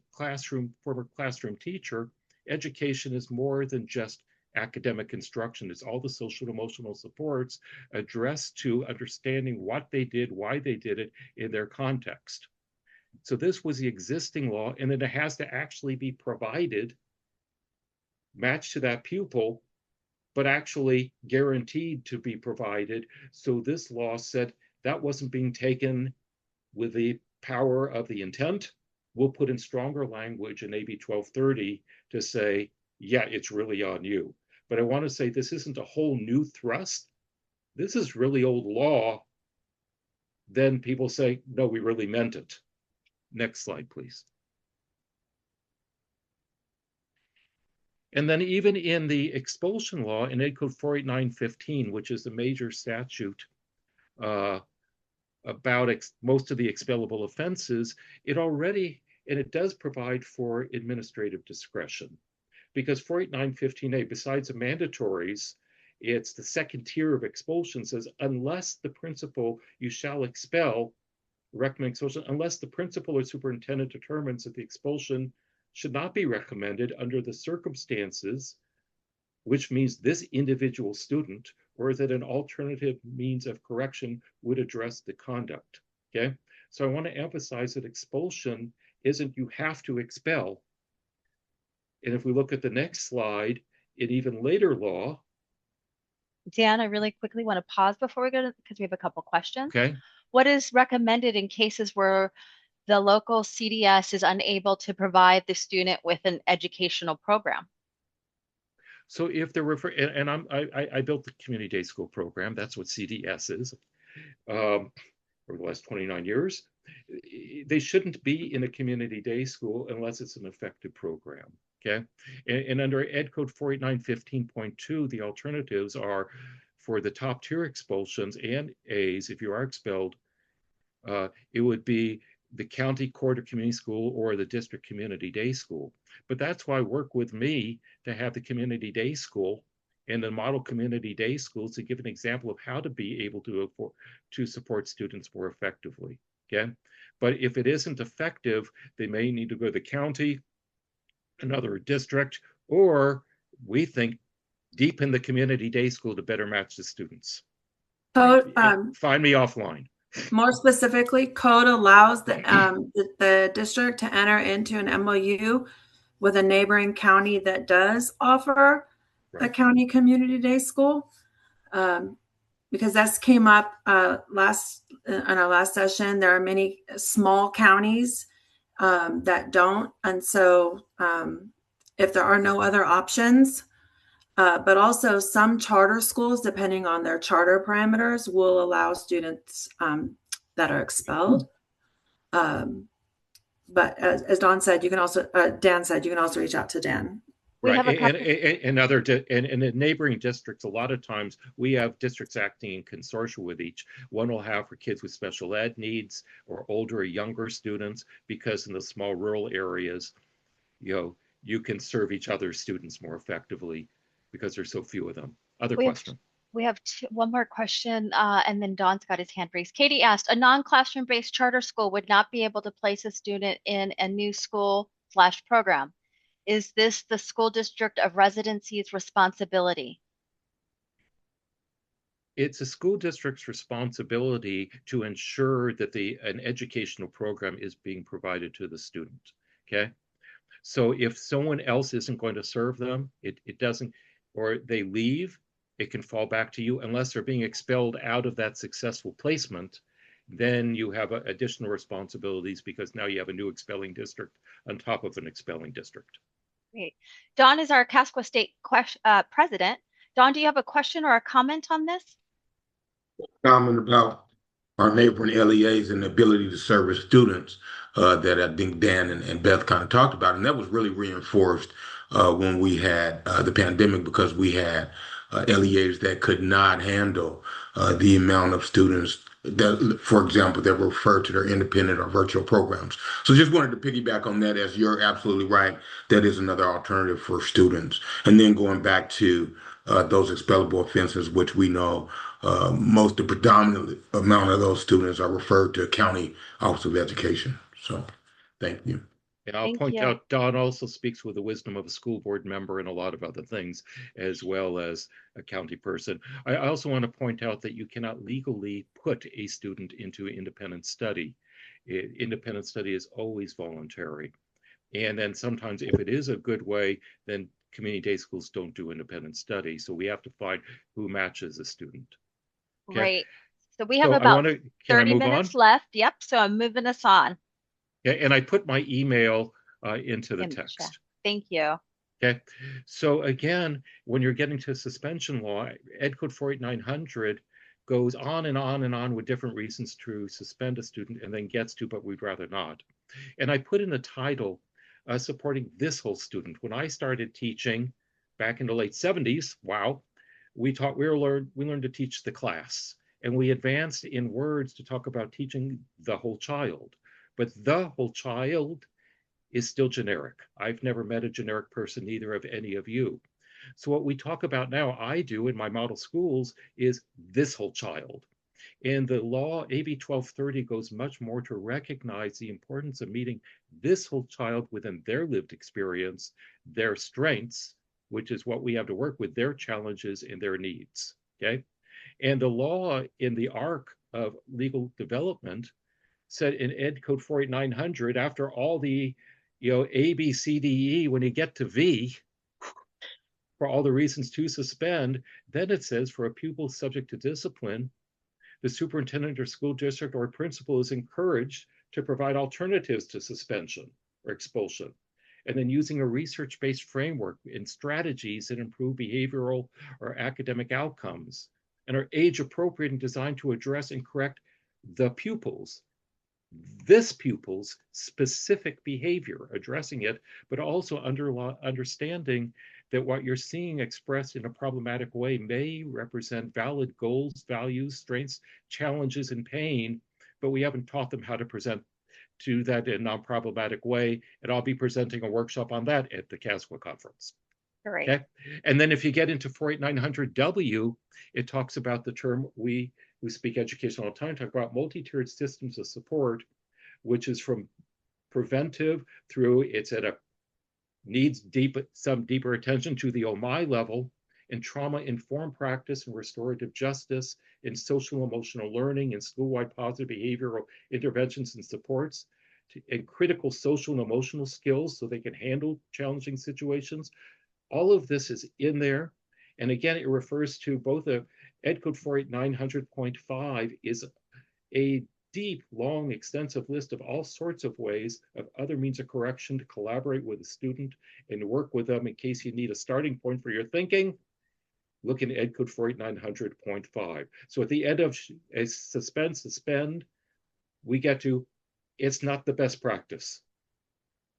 former classroom teacher, education is more than just academic instruction. It's all the social and emotional supports addressed to understanding what they did, why they did it in their context. So this was the existing law, and then it has to actually be provided, matched to that pupil, but actually guaranteed to be provided. So this law said that wasn't being taken with the power of the intent. We'll put in stronger language in AB 1230 to say, yeah, it's really on you. But I want to say this isn't a whole new thrust. This is really old law. Then people say, no, we really meant it. Next slide, please. And then even in the expulsion law in Ed Code 48915, which is the major statute about most of the expellable offenses, it already, and it does provide for administrative discretion. Because 48915A, besides the mandatories, it's the second tier of expulsion says, unless the principal you shall expel, recommend expulsion, unless the principal or superintendent determines that the expulsion should not be recommended under the circumstances, which means this individual student, or that an alternative means of correction would address the conduct. Okay, so I want to emphasize that expulsion isn't you have to expel. And if we look at the next slide, in even later law. Dan, I really quickly want to pause before we go to, because we have a couple questions. Okay. What is recommended in cases where the local CDS is unable to provide the student with an educational program? So if they're and I built the community day school program. That's what CDS is. Over the last 29 years, they shouldn't be in a community day school unless it's an effective program. Okay, and under Ed Code 48915.2, the alternatives are for the top tier expulsions and A's. If you are expelled, it would be the county court or community school or the district community day school. But that's why work with me to have the community day school and the model community day schools to give an example of how to be able to support students more effectively. Okay, but if it isn't effective, they may need to go to the county, another district, or we think deep in the community day school to better match the students. Code, find me offline. More specifically, code allows the district to enter into an MOU with a neighboring county that does offer a county community day school. Because this came up on our last session. There are many small counties that don't. And so if there are no other options, but also some charter schools, depending on their charter parameters, will allow students that are expelled. But as Dan said, you can also reach out to Dan. Right, and in neighboring districts, a lot of times we have districts acting in consortium with each. One will have for kids with special ed needs or older or younger students, because in the small rural areas, you can serve each other's students more effectively because there's so few of them. Other question. We have one more question, and then Don's got his hand raised. Katie asked, a non-classroom based charter school would not be able to place a student in a new school/program. Is this the school district of residency's responsibility? It's a school district's responsibility to ensure that an educational program is being provided to the student. Okay, so if someone else isn't going to serve them, it doesn't, or they leave, it can fall back to you unless they're being expelled out of that successful placement. Then you have additional responsibilities because now you have a new expelling district on top of an expelling district. Great. Don is our CASCWA state president. Don, do you have a question or a comment on this? Comment about our neighboring LEAs and the ability to service students that I think Dan and Beth kind of talked about. And that was really reinforced when we had the pandemic, because we had LEAs that could not handle the amount of students that, for example, that were referred to their independent or virtual programs. So just wanted to piggyback on that, as you're absolutely right. That is another alternative for students. And then going back to those expellable offenses, which we know the predominant amount of those students are referred to County Office of Education. So thank you. And I'll point out, Don also speaks with the wisdom of a school board member and a lot of other things, as well as a county person. I also want to point out that you cannot legally put a student into independent study. Independent study is always voluntary. And then sometimes if it is a good way, then community day schools don't do independent study. So we have to find who matches a student. Okay? Right. So we have about 30 minutes left. Yep. So I'm moving us on. Yeah, and I put my email into the text. Thank you. Okay, so again, when you're getting to suspension law, Ed Code 48900 goes on and on and on with different reasons to suspend a student and then gets to, but we'd rather not. And I put in the title supporting this whole student. When I started teaching back in the late 70s, wow, we learned to teach the class. And we advanced in words to talk about teaching the whole child. But the whole child is still generic. I've never met a generic person, neither of any of you. So what we talk about now, I do in my model schools, is this whole child. And the law, AB 1230, goes much more to recognize the importance of meeting this whole child within their lived experience, their strengths, which is what we have to work with, their challenges and their needs. Okay. And the law in the arc of legal development said in Ed Code 48900, after all the A, B, C, D, E, when you get to V, for all the reasons to suspend, then it says for a pupil subject to discipline, the superintendent or school district or principal is encouraged to provide alternatives to suspension or expulsion. And then using a research-based framework and strategies that improve behavioral or academic outcomes and are age appropriate and designed to address and correct the pupils, this pupil's specific behavior, addressing it, but also understanding that what you're seeing expressed in a problematic way may represent valid goals, values, strengths, challenges, and pain, but we haven't taught them how to present to that in a non-problematic way. And I'll be presenting a workshop on that at the CASCWA conference. Great. Okay. And then if you get into 48900W, it talks about the term we who speak education all the time talk about multi-tiered systems of support, which is from preventive through it's at a needs some deeper attention to the OMI level, and trauma-informed practice and restorative justice in social emotional learning and school-wide positive behavioral interventions and supports, and critical social and emotional skills so they can handle challenging situations. All of this is in there. And again, it refers to both a Ed Code 48900.5 is a deep, long, extensive list of all sorts of ways of other means of correction to collaborate with a student and work with them in case you need a starting point for your thinking. Look in Ed Code 48900.5. So at the end of a suspend, we get to, it's not the best practice.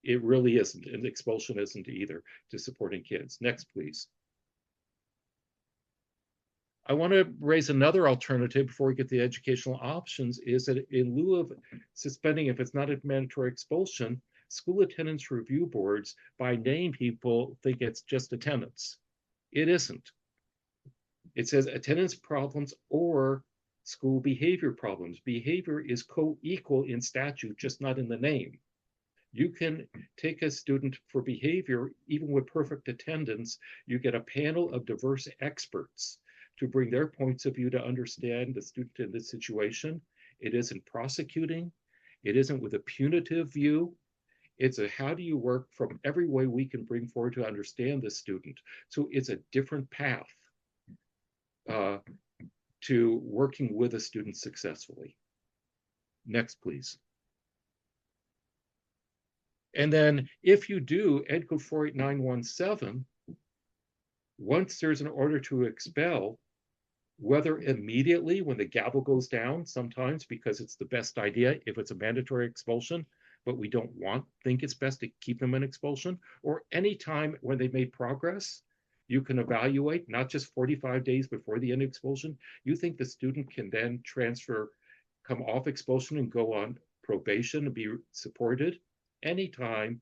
It really isn't, and expulsion isn't either to supporting kids. Next, please. I want to raise another alternative before we get the educational options, is that in lieu of suspending, if it's not a mandatory expulsion, school attendance review boards by name people think it's just attendance. It isn't. It says attendance problems or school behavior problems. Behavior is co-equal in statute, just not in the name. You can take a student for behavior, even with perfect attendance, you get a panel of diverse experts to bring their points of view to understand the student in this situation. It isn't prosecuting. It isn't with a punitive view. It's a how do you work from every way we can bring forward to understand the student. So it's a different path to working with a student successfully. Next, please. And then if you do Ed Code 48917, once there's an order to expel, whether immediately when the gavel goes down, sometimes because it's the best idea if it's a mandatory expulsion, but we don't think it's best to keep them in expulsion, or any time when they've made progress, you can evaluate, not just 45 days before the end of expulsion. You think the student can then come off expulsion and go on probation and be supported. Anytime,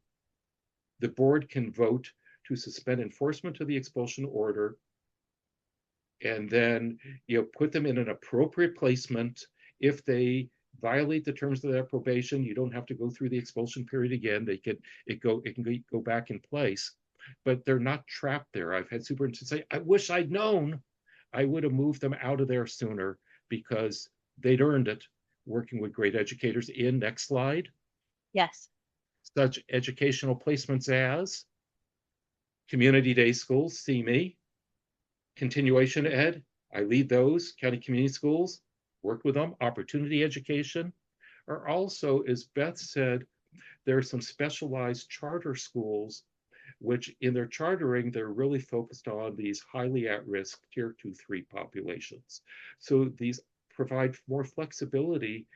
the board can vote to suspend enforcement of the expulsion order and then put them in an appropriate placement. If they violate the terms of their probation, you don't have to go through the expulsion period again. It can go back in place, but they're not trapped there. I've had superintendents say, I wish I'd known. I would have moved them out of there sooner because they'd earned it working with great educators. Next slide. Yes. Such educational placements as community day schools, see me. Continuation ed, I lead those. County community schools, work with them. Opportunity education, or also, as Beth said, there are some specialized charter schools which in their chartering, they're really focused on these highly at-risk tier 2, 3 populations. So these provide more flexibility.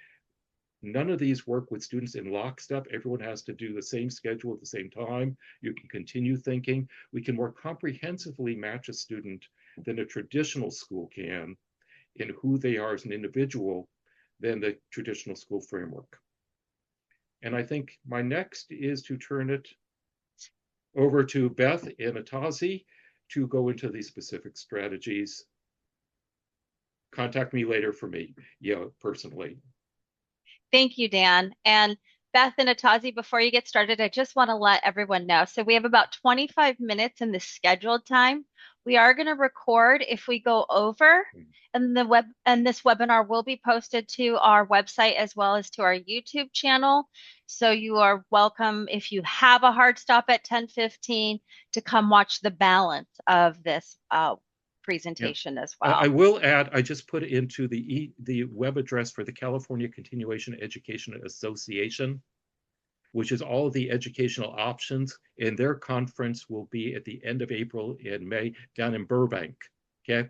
None of these work with students in lockstep. Everyone has to do the same schedule at the same time. You can continue thinking. We can more comprehensively match a student than a traditional school can in who they are as an individual than the traditional school framework. And I think my next is to turn it over to Beth and Atasi to go into these specific strategies. Contact me later for me, personally. Thank you, Dan. And Beth and Atazi, before you get started, I just want to let everyone know. So we have about 25 minutes in the scheduled time. We are going to record if we go over, and this webinar will be posted to our website as well as to our YouTube channel. So you are welcome, if you have a hard stop at 10:15, to come watch the balance of this presentation as well. I will add, I just put into the web address for the California Continuation Education Association, which is all of the educational options, and their conference will be at the end of April and May down in Burbank, okay?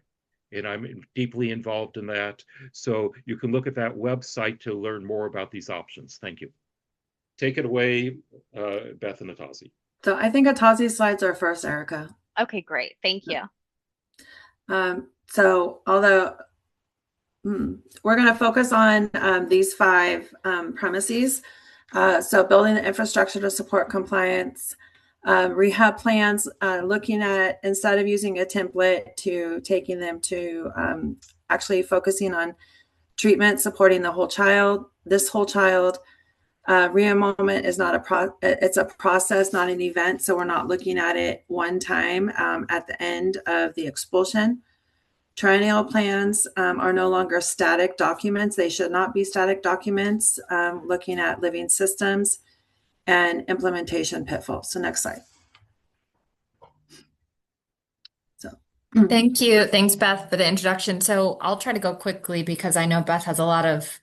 And I'm deeply involved in that. So you can look at that website to learn more about these options. Thank you. Take it away, Beth and Atasi. So I think Atasi's slides are first, Erica. Okay, great. Thank you. So although we're going to focus on these 5 premises. So building the infrastructure to support compliance, rehab plans, looking at, instead of using a template, to taking them to actually focusing on treatment, supporting the whole child, this whole child. Re-enrollment is not it's a process, not an event. So we're not looking at it one time at the end of the expulsion. Triennial plans are no longer static documents. They should not be static documents. Looking at living systems and implementation pitfalls. So next slide. So thank you. Thanks, Beth, for the introduction. So I'll try to go quickly because I know Beth has a lot of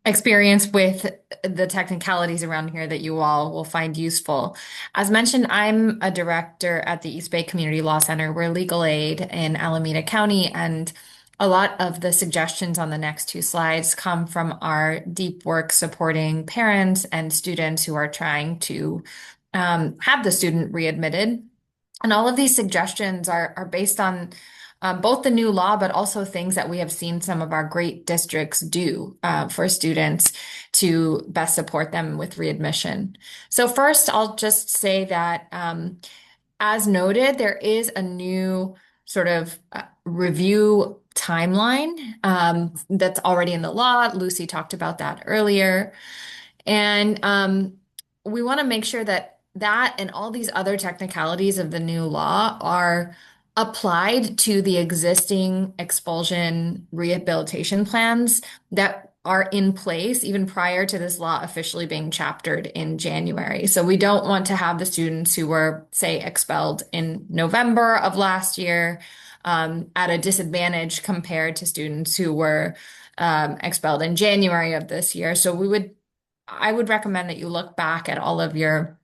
experience with the technicalities around here that you all will find useful. As mentioned, I'm a director at the East Bay Community Law Center. We're legal aid in Alameda County, and a lot of the suggestions on the next 2 slides come from our deep work supporting parents and students who are trying to have the student readmitted. And all of these suggestions are based on both the new law, but also things that we have seen some of our great districts do for students to best support them with readmission. So first, I'll just say that, as noted, there is a new sort of review timeline that's already in the law. Lucy talked about that earlier. And we want to make sure that and all these other technicalities of the new law are applied to the existing expulsion rehabilitation plans that are in place even prior to this law officially being chaptered in January. So we don't want to have the students who were, say, expelled in November of last year at a disadvantage compared to students who were expelled in January of this year. So I would recommend that you look back at all of your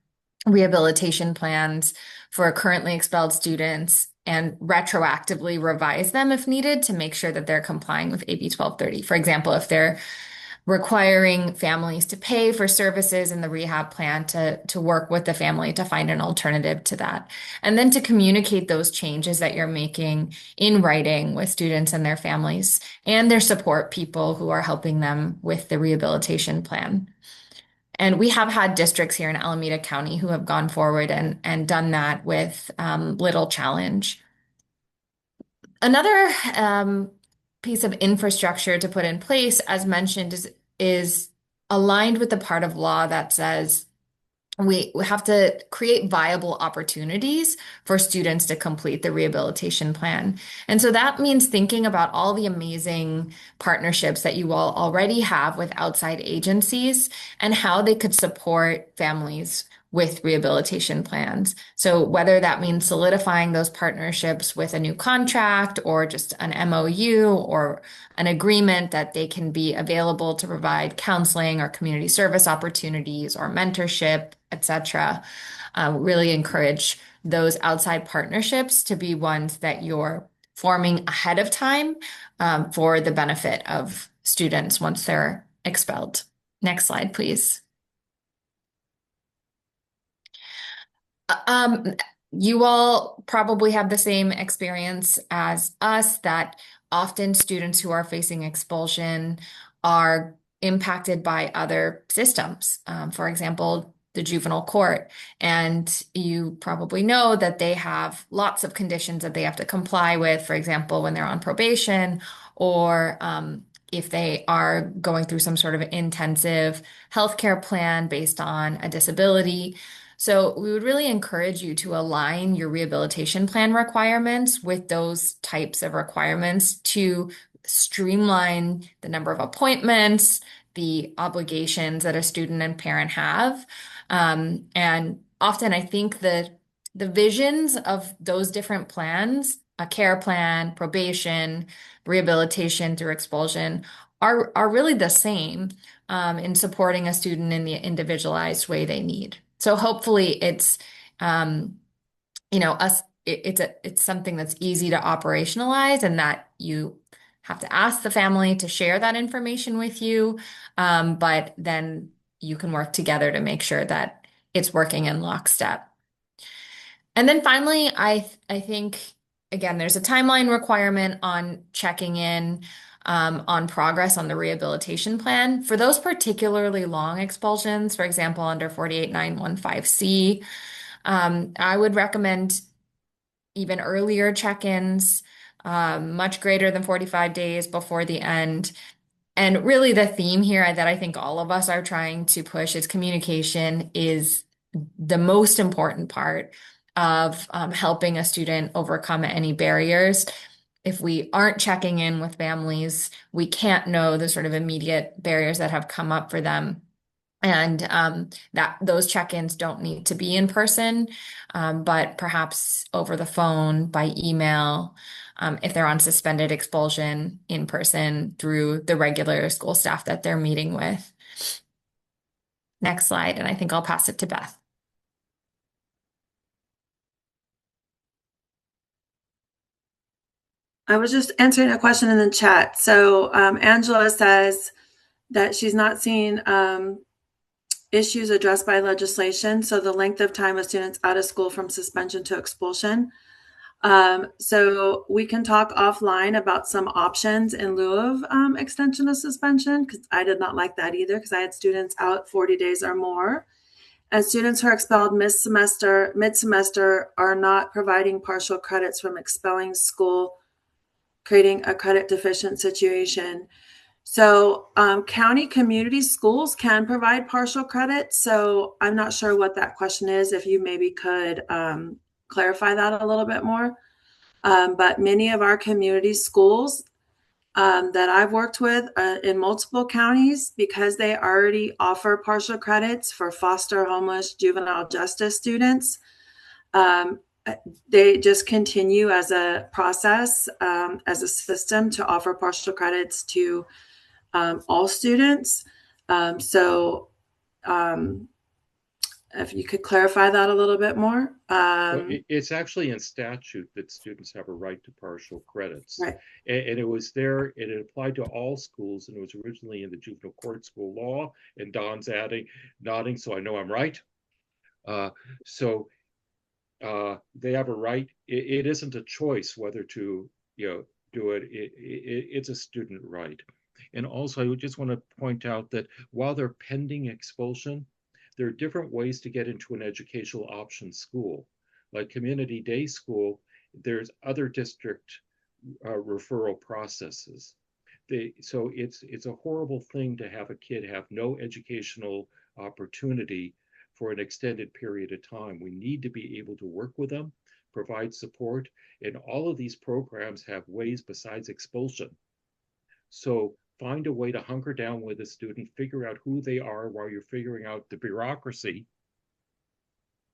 rehabilitation plans for currently expelled students and retroactively revise them if needed to make sure that they're complying with AB 1230. For example, if they're requiring families to pay for services in the rehab plan, to work with the family to find an alternative to that. And then to communicate those changes that you're making in writing with students and their families and their support people who are helping them with the rehabilitation plan. And we have had districts here in Alameda County who have gone forward and done that with little challenge. Another piece of infrastructure to put in place, as mentioned, is aligned with the part of law that says we have to create viable opportunities for students to complete the rehabilitation plan. And so that means thinking about all the amazing partnerships that you all already have with outside agencies and how they could support families with rehabilitation plans. So whether that means solidifying those partnerships with a new contract or just an MOU or an agreement that they can be available to provide counseling or community service opportunities or mentorship, etc. really encourage those outside partnerships to be ones that you're forming ahead of time for the benefit of students once they're expelled. Next slide, please. Um, you all probably have the same experience as us that often students who are facing expulsion are impacted by other systems. For example, the juvenile court. And you probably know that they have lots of conditions that they have to comply with, for example, when they're on probation or if they are going through some sort of intensive healthcare plan based on a disability. So we would really encourage you to align your rehabilitation plan requirements with those types of requirements to streamline the number of appointments, the obligations that a student and parent have. And often I think the visions of those different plans, a care plan, probation, rehabilitation through expulsion, are really the same in supporting a student in the individualized way they need. So hopefully it's us it's something that's easy to operationalize and that you have to ask the family to share that information with you, but then you can work together to make sure that it's working in lockstep. And then finally, I think again, there's a timeline requirement on checking in on progress on the rehabilitation plan. For those particularly long expulsions, for example, under 48915C, I would recommend even earlier check-ins, much greater than 45 days before the end. And really the theme here that I think all of us are trying to push is communication is the most important part of helping a student overcome any barriers. If we aren't checking in with families, we can't know the sort of immediate barriers that have come up for them. And that those check-ins don't need to be in person, but perhaps over the phone, by email, if they're on suspended expulsion, in person through the regular school staff that they're meeting with. Next slide, and I think I'll pass it to Beth. I was just answering a question in the chat. So Angela says that she's not seen issues addressed by legislation. So the length of time of students out of school from suspension to expulsion. So we can talk offline about some options in lieu of extension of suspension, because I did not like that either, because I had students out 40 days or more. And students who are expelled mid-semester are not providing partial credits from expelling school, creating a credit deficient situation. So county community schools can provide partial credit. So I'm not sure what that question is, if you maybe could clarify that a little bit more. But many of our community schools that I've worked with in multiple counties, because they already offer partial credits for foster, homeless, juvenile justice students, they just continue as a process, as a system to offer partial credits to all students. So if you could clarify that a little bit more. Well, it's actually in statute that students have a right to partial credits. Right. And it was there, and it applied to all schools, and it was originally in the juvenile court school law, and Don's nodding, so I know I'm right. So they have a right. It isn't a choice whether to do it. It's a student right. And also, I would just want to point out that while they're pending expulsion, there are different ways to get into an educational option school. Like community day school, there's other district referral processes. So it's a horrible thing to have a kid have no educational opportunity for an extended period of time. We need to be able to work with them, provide support, and all of these programs have ways besides expulsion. So find a way to hunker down with a student, figure out who they are while you're figuring out the bureaucracy,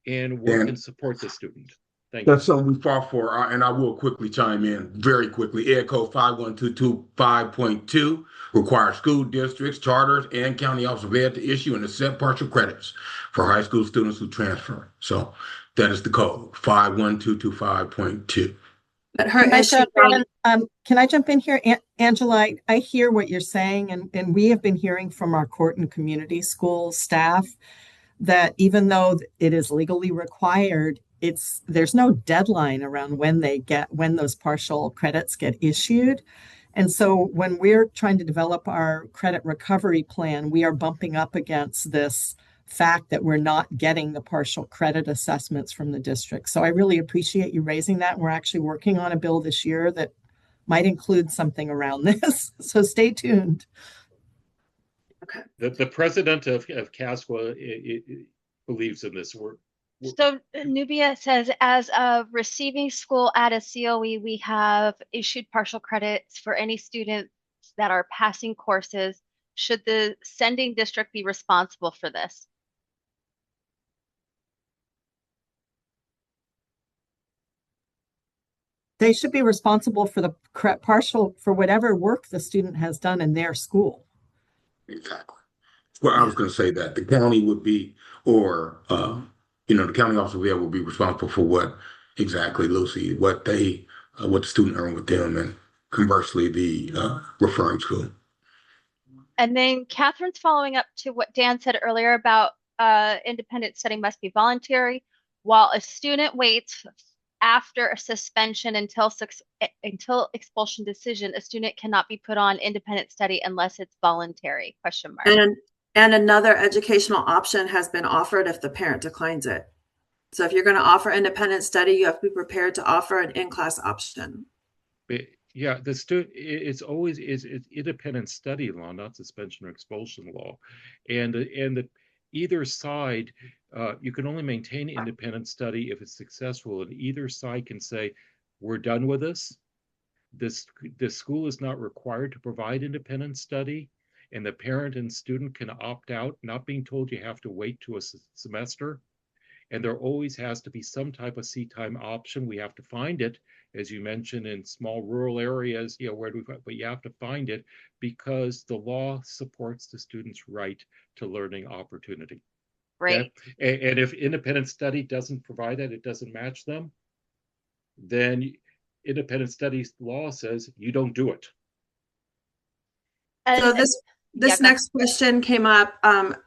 and work and support the student. Thank you. That's something we fought for, and I will quickly chime in very quickly. Ed Code 51225.2 requires school districts, charters, and county office of ed to issue and accept partial credits for high school students who transfer. So that is the code, 51225.2. But her Can I issue, jump in? Can I jump in here? Angela, I hear what you're saying, and we have been hearing from our court and community school staff that even though it is legally required, there's no deadline around when those partial credits get issued. And so when we're trying to develop our credit recovery plan, we are bumping up against this fact that we're not getting the partial credit assessments from the district. So I really appreciate you raising that. We're actually working on a bill this year that might include something around this. So stay tuned. okay. The president of CASCWA believes in this. So Nubia says, as a receiving school at a COE, we have issued partial credits for any students that are passing courses. Should the sending district be responsible for this? They should be responsible for the partial for whatever work the student has done in their school. Exactly. Well, I was going to say that the county would be, or the county office of ed will be responsible for what exactly, Lucy, what the student earned with them, and conversely, the referring school. And then Catherine's following up to what Dan said earlier about independent study must be voluntary. While a student waits after a suspension until expulsion decision, a student cannot be put on independent study unless it's voluntary, ? And another educational option has been offered if the parent declines it. So if you're going to offer independent study, you have to be prepared to offer an in-class option. Yeah, it's always independent study law, not suspension or expulsion law, and either side, you can only maintain independent study if it's successful, and either side can say, we're done with this. This school is not required to provide independent study, and the parent and student can opt out, not being told you have to wait to a semester. And there always has to be some type of seat time option. We have to find it, as you mentioned, in small rural areas, but you have to find it because the law supports the student's right to learning opportunity. Right. Okay? And if independent study doesn't provide that, it doesn't match them, then independent study law says you don't do it. So this next question came up.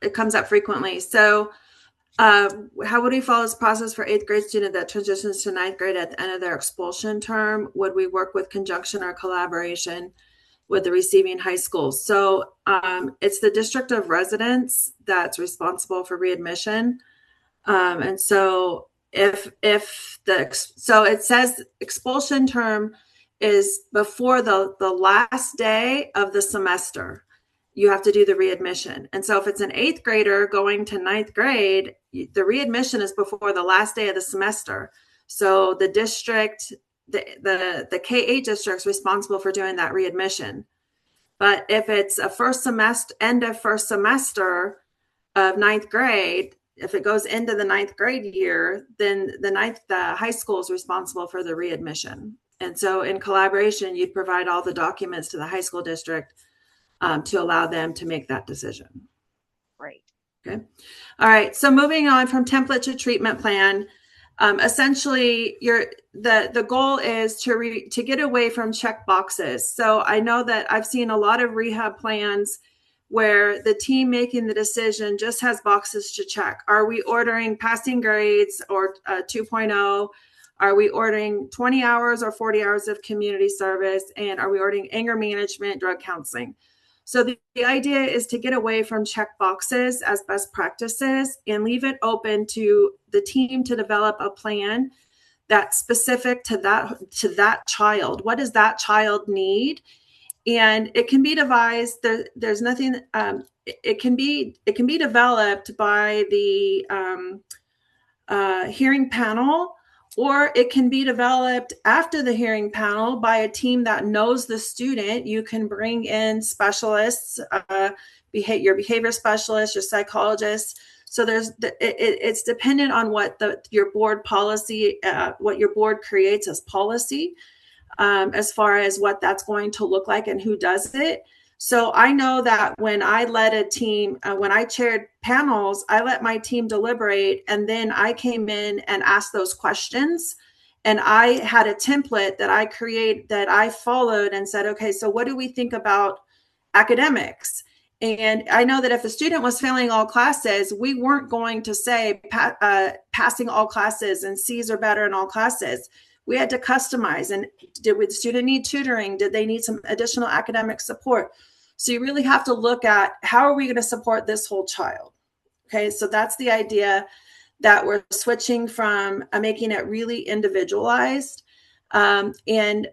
It comes up frequently. So how would we follow this process for 8th grade student that transitions to 9th grade at the end of their expulsion term? Would we work with conjunction or collaboration with the receiving high school? So it's the district of residence that's responsible for readmission. And so so it says expulsion term is before the last day of the semester, you have to do the readmission. And so if it's an 8th grader going to 9th grade, the readmission is before the last day of the semester. So the district, the K-8 district is responsible for doing that readmission. But if it's a end of first semester of 9th grade, if it goes into the 9th grade year, then the high school is responsible for the readmission. And so in collaboration, you'd provide all the documents to the high school district to allow them to make that decision. Right. Okay. All right. So moving on from template to treatment plan, essentially the goal is to get away from check boxes. So I know that I've seen a lot of rehab plans where the team making the decision just has boxes to check. Are we ordering passing grades or 2.0? Are we ordering 20 hours or 40 hours of community service? And are we ordering anger management, drug counseling? So the idea is to get away from check boxes as best practices and leave it open to the team to develop a plan that's specific to that child. What does that child need? And it can be devised. There's nothing. It can be developed by the hearing panel, or it can be developed after the hearing panel by a team that knows the student. You can bring in specialists, your behavior specialists, your psychologists, So it's dependent on what your board policy, what your board creates as policy, as far as what that's going to look like and who does it. So I know that when I led a team, when I chaired panels, I let my team deliberate, and then I came in and asked those questions. And I had a template that I followed and said, okay, so what do we think about academics? And I know that if a student was failing all classes, we weren't going to say passing all classes and C's are better in all classes. We had to customize. And did the student need tutoring? Did they need some additional academic support? So you really have to look at how are we going to support this whole child? Okay, so that's the idea, that we're switching from making it really individualized, and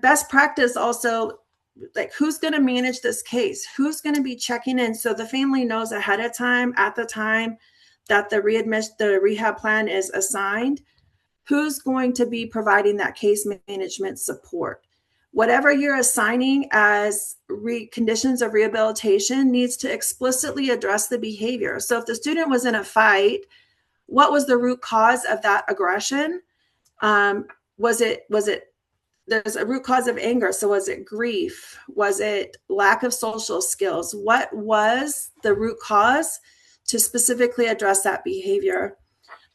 best practice also, like who's going to manage this case, who's going to be checking in, so the family knows ahead of time, at the time that the rehab plan is assigned, who's going to be providing that case management support. Whatever you're assigning as conditions of rehabilitation needs to explicitly address the behavior. So if the student was in a fight, what was the root cause of that aggression? Was it there's a root cause of anger? So was it grief? Was it lack of social skills? What was the root cause to specifically address that behavior?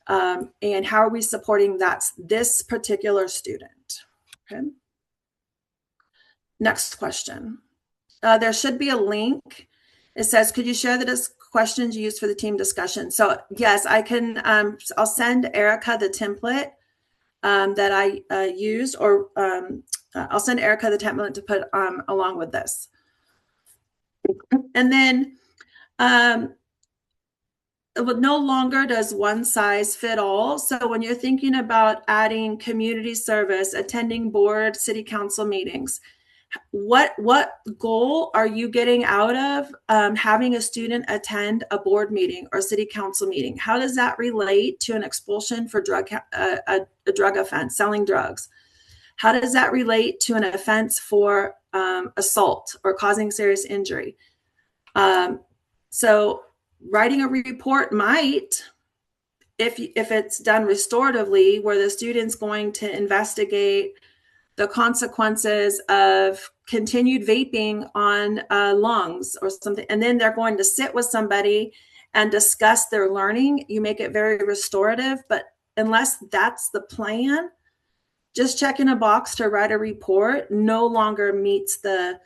And how are we supporting this particular student? Okay. Next question. There should be a link. It says, could you share the questions you used for the team discussion? So yes, I can. I'll send Erica the template that I used, or I'll send Erica the template to put along with this. And then no longer does one size fit all. So when you're thinking about adding community service, attending board, city council meetings, what goal are you getting out of having a student attend a board meeting or city council meeting? How does that relate to an expulsion for a drug offense, selling drugs? How does that relate to an offense for assault or causing serious injury? So writing a report might, if it's done restoratively, where the student's going to investigate the consequences of continued vaping on lungs or something, and then they're going to sit with somebody and discuss their learning. You make it very restorative, but unless that's the plan, just checking a box to write a report no longer meets the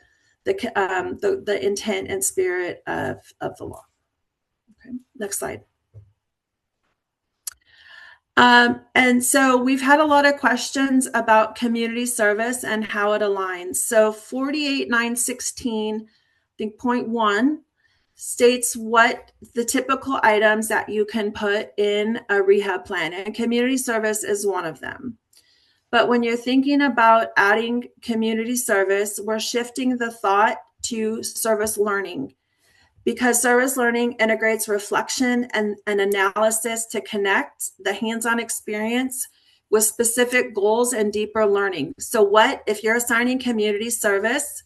intent and spirit of the law. Okay, next slide. And so we've had a lot of questions about community service and how it aligns. So 48916, I think point 1, states what the typical items that you can put in a rehab plan, and community service is one of them. But when you're thinking about adding community service, we're shifting the thought to service learning, because service learning integrates reflection and analysis to connect the hands-on experience with specific goals and deeper learning. So if you're assigning community service,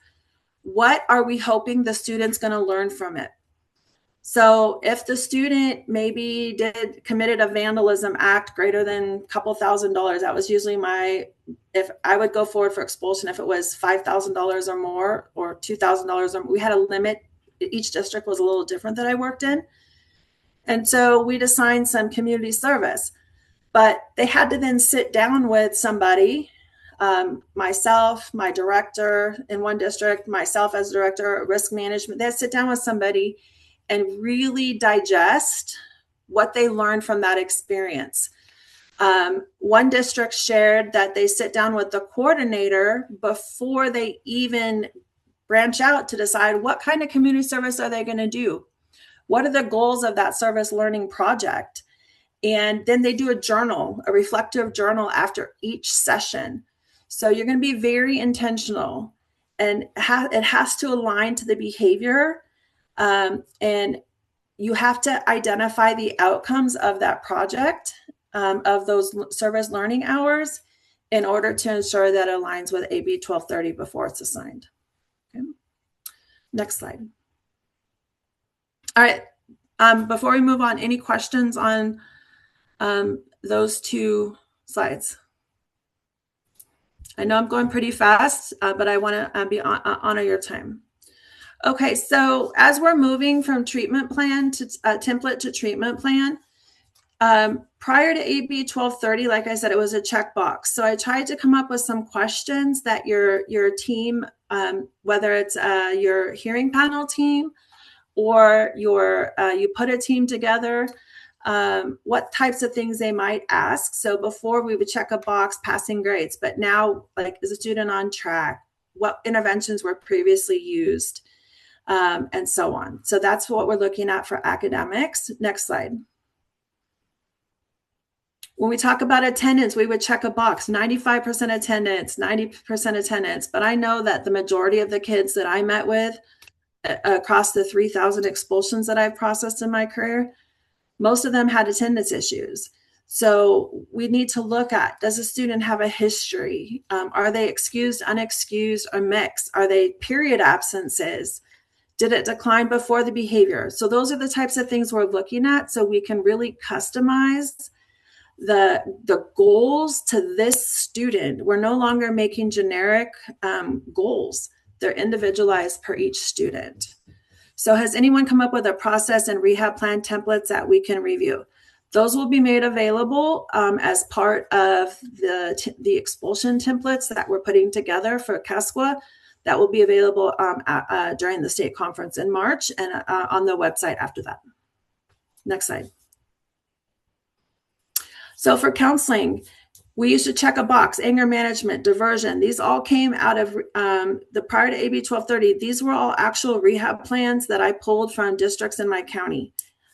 what are we hoping the student's going to learn from it? So if the student maybe committed a vandalism act greater than a couple $1,000, that was usually if I would go forward for expulsion if it was $5,000 or more, or $2,000 or more. We had a limit. Each district was a little different that I worked in. And so we'd assign some community service, but they had to then sit down with somebody, myself, my director in one district, myself as director, risk management. They'd sit down with somebody and really digest what they learned from that experience. One district shared that they sit down with the coordinator before they even branch out to decide what kind of community service are they going to do? What are the goals of that service learning project? And then they do a reflective journal after each session. So you're going to be very intentional, and it has to align to the behavior. And you have to identify the outcomes of that project, of those service learning hours, in order to ensure that it aligns with AB 1230 before it's assigned. Okay. Next slide. All right. Before we move on, any questions on those two slides? I know I'm going pretty fast, but I want to honor your time. Okay, so as we're moving from treatment plan to template to treatment plan, prior to AB 1230, like I said, it was a checkbox. So I tried to come up with some questions that your team, whether it's your hearing panel team or you put a team together, what types of things they might ask. So before we would check a box, passing grades, but now, like, is a student on track? What interventions were previously used? And so on. So that's what we're looking at for academics. Next slide. When we talk about attendance, we would check a box, 95% attendance, 90% attendance. But I know that the majority of the kids that I met with across the 3,000 expulsions that I've processed in my career, most of them had attendance issues. So we need to look at, does a student have a history? Are they excused, unexcused, or mixed? Are they period absences? Did it decline before the behavior? So those are the types of things we're looking at, so we can really customize the goals to this student. We're no longer making generic goals. They're individualized per each student. So has anyone come up with a process and rehab plan templates that we can review? Those will be made available as part of the expulsion templates that we're putting together for CASCWA. That will be available during the state conference in March and on the website after that. Next slide. So for counseling, we used to check a box, anger management, diversion. These all came out of the prior to AB 1230. These were all actual rehab plans that I pulled from districts in my county,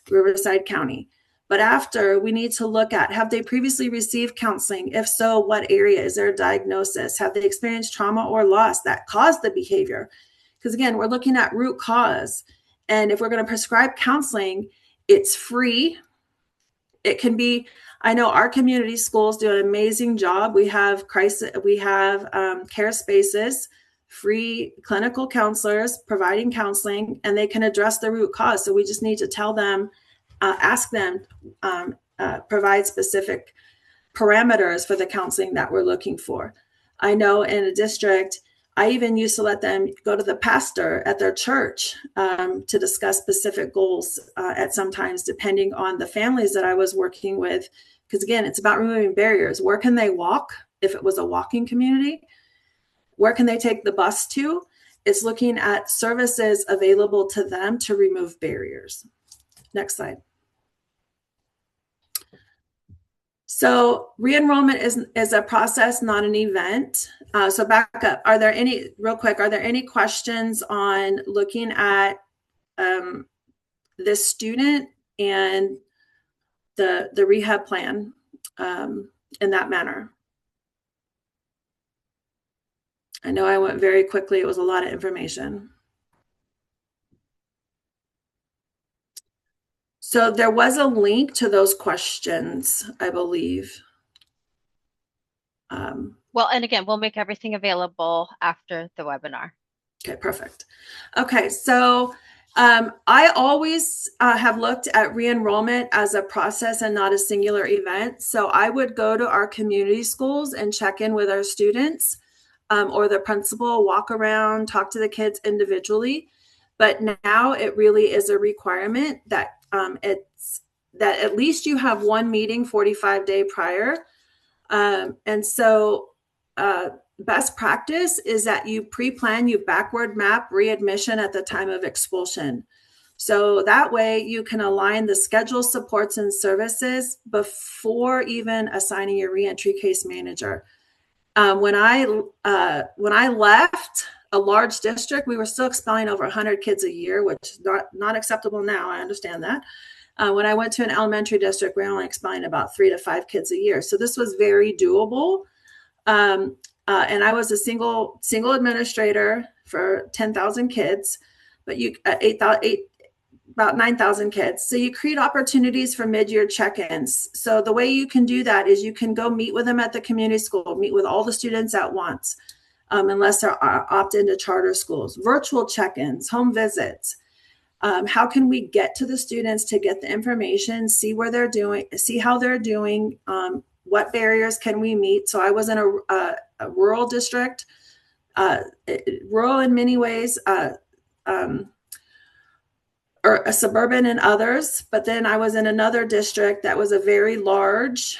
Riverside County. But after, we need to look at, have they previously received counseling? If so, what area? Is there a diagnosis? Have they experienced trauma or loss that caused the behavior? Because again, we're looking at root cause. And if we're going to prescribe counseling, it's free. It can be, I know our community schools do an amazing job. We have care spaces, free clinical counselors providing counseling, and they can address the root cause. So we just need to tell them, ask them, provide specific parameters for the counseling that we're looking for. I know in a district, I even used to let them go to the pastor at their church to discuss specific goals at sometimes, depending on the families that I was working with. Because again, it's about removing barriers. Where can they walk if it was a walking community? Where can they take the bus to? It's looking at services available to them to remove barriers. Next slide. So re-enrollment is a process, not an event. So back up. Are there any questions on looking at this student and the rehab plan in that manner? I know I went very quickly. It was a lot of information. So there was a link to those questions, I believe. Well, and again, we'll make everything available after the webinar. Okay, perfect. Okay, so I always have looked at re-enrollment as a process and not a singular event. So I would go to our community schools and check in with our students or the principal, walk around, talk to the kids individually. But now it really is a requirement that that at least you have one meeting 45 days prior. And so best practice is that you pre-plan, you backward map readmission at the time of expulsion. So that way you can align the schedule, supports, and services before even assigning your reentry case manager. When I left a large district, we were still expelling over 100 kids a year, which is not acceptable now. I understand that. When I went to an elementary district, we were only expelling about 3 to 5 kids a year. So this was very doable. And I was a single administrator for 10,000 kids, but about 9,000 kids. So you create opportunities for mid-year check-ins. So the way you can do that is you can go meet with them at the community school, meet with all the students at once, unless they're opted into charter schools, virtual check-ins, home visits. How can we get to the students to get the information, see where they're doing, see how they're doing, what barriers can we meet? So I was in a rural district, rural in many ways, or a suburban in others, but then I was in another district that was a very large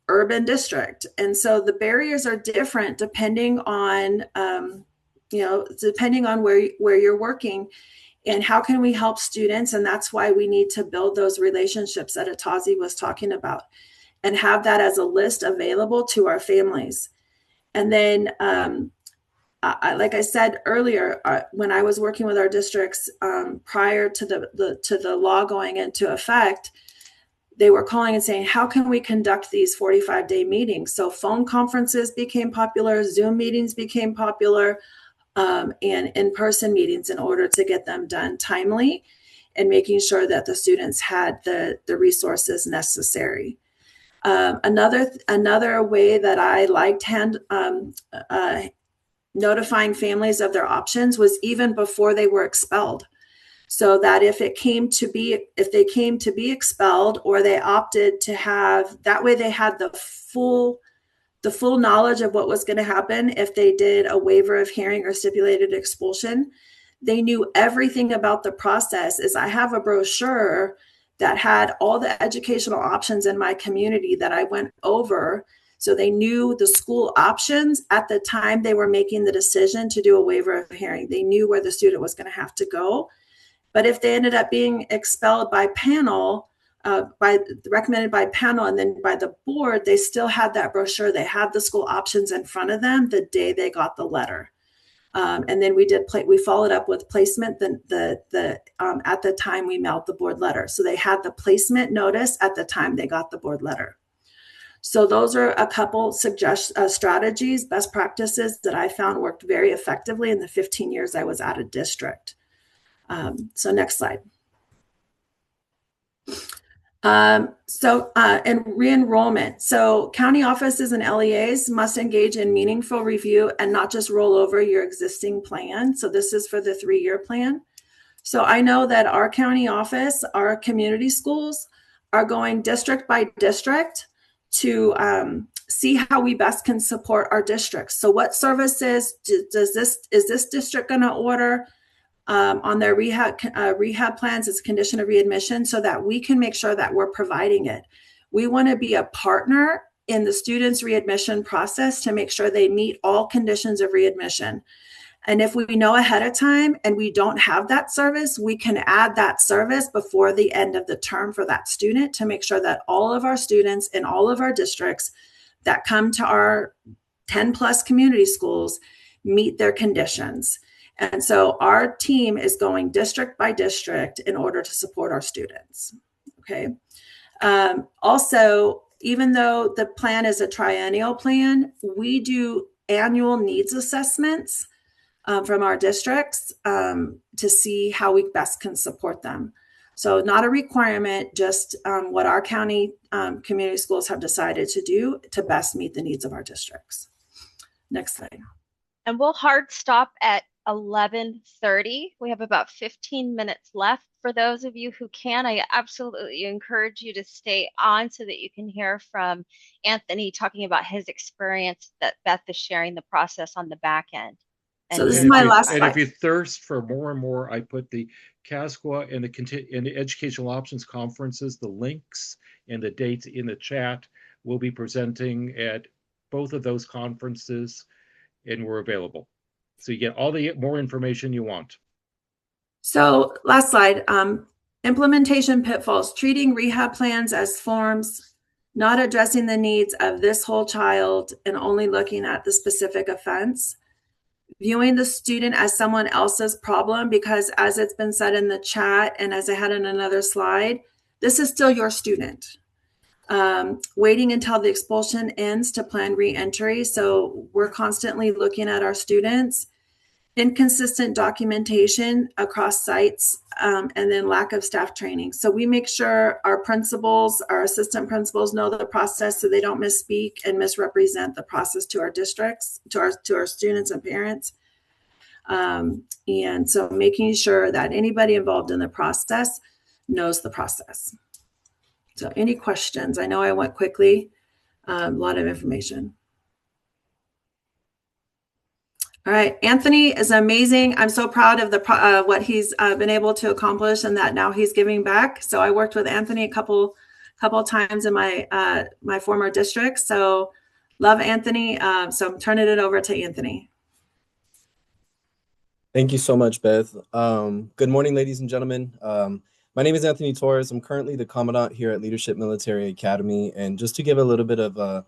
urban district. And so the barriers are different depending on, depending on where you're working and how can we help students. And that's why we need to build those relationships that Atasi was talking about and have that as a list available to our families. And then, like I said earlier, when I was working with our districts prior to the law going into effect, they were calling and saying, how can we conduct these 45-day meetings? So phone conferences became popular, Zoom meetings became popular, and in-person meetings in order to get them done timely and making sure that the students had the resources necessary. Another way that I liked notifying families of their options was even before they were expelled, so that if they came to be expelled or they opted to have, that way they had the full knowledge of what was going to happen if they did a waiver of hearing or stipulated expulsion. They knew everything about the process. Is I have a brochure that had all the educational options in my community that I went over. So they knew the school options at the time they were making the decision to do a waiver of hearing. They knew where the student was going to have to go. But if they ended up being expelled by panel, recommended by panel and then by the board, they still had that brochure. They had the school options in front of them the day they got the letter. And then we followed up with placement at the time we mailed the board letter. So they had the placement notice at the time they got the board letter. So those are a couple strategies, best practices that I found worked very effectively in the 15 years I was at a district. So next slide. And re-enrollment. So county offices and LEAs must engage in meaningful review and not just roll over your existing plan. So this is for the 3-year plan. So I know that our county office, our community schools are going district by district to see how we best can support our districts. So what services is this district going to order on their rehab plans as a condition of readmission, so that we can make sure that we're providing it. We want to be a partner in the students' readmission process to make sure they meet all conditions of readmission. And if we know ahead of time and we don't have that service, we can add that service before the end of the term for that student to make sure that all of our students in all of our districts that come to our 10 plus community schools meet their conditions. And so our team is going district by district in order to support our students. Okay. Also, even though the plan is a triennial plan, we do annual needs assessments from our districts to see how we best can support them. So not a requirement, just what our county community schools have decided to do to best meet the needs of our districts. Next slide. And we'll hard stop at 11:30. We have about 15 minutes left. For those of you who can, I absolutely encourage you to stay on so that you can hear from Anthony talking about his experience that Beth is sharing the process on the back end. So this is my last slide. And if you thirst for more and more, I put the CASCWA and the Educational Options Conferences, the links and the dates in the chat. We'll be presenting at both of those conferences, and we're available. So you get all the more information you want. So last slide, implementation pitfalls, treating rehab plans as forms, not addressing the needs of this whole child and only looking at the specific offense, viewing the student as someone else's problem, because as it's been said in the chat and as I had in another slide, this is still your student. Waiting until the expulsion ends to plan re-entry. So we're constantly looking at our students. Inconsistent documentation across sites, and then lack of staff training. So we make sure our principals, our assistant principals know the process so they don't misspeak and misrepresent the process to our districts, to our students and parents. And so making sure that anybody involved in the process knows the process. So any questions? I know I went quickly, a lot of information. All right, Anthony is amazing. I'm so proud of the what he's been able to accomplish, and that now he's giving back. So I worked with Anthony a couple times in my my former district. So love Anthony. So I'm turning it over to Anthony. Thank you so much, Beth. Good morning, ladies and gentlemen. My name is Anthony Torres. I'm currently the Commandant here at Leadership Military Academy. And just to give a little bit of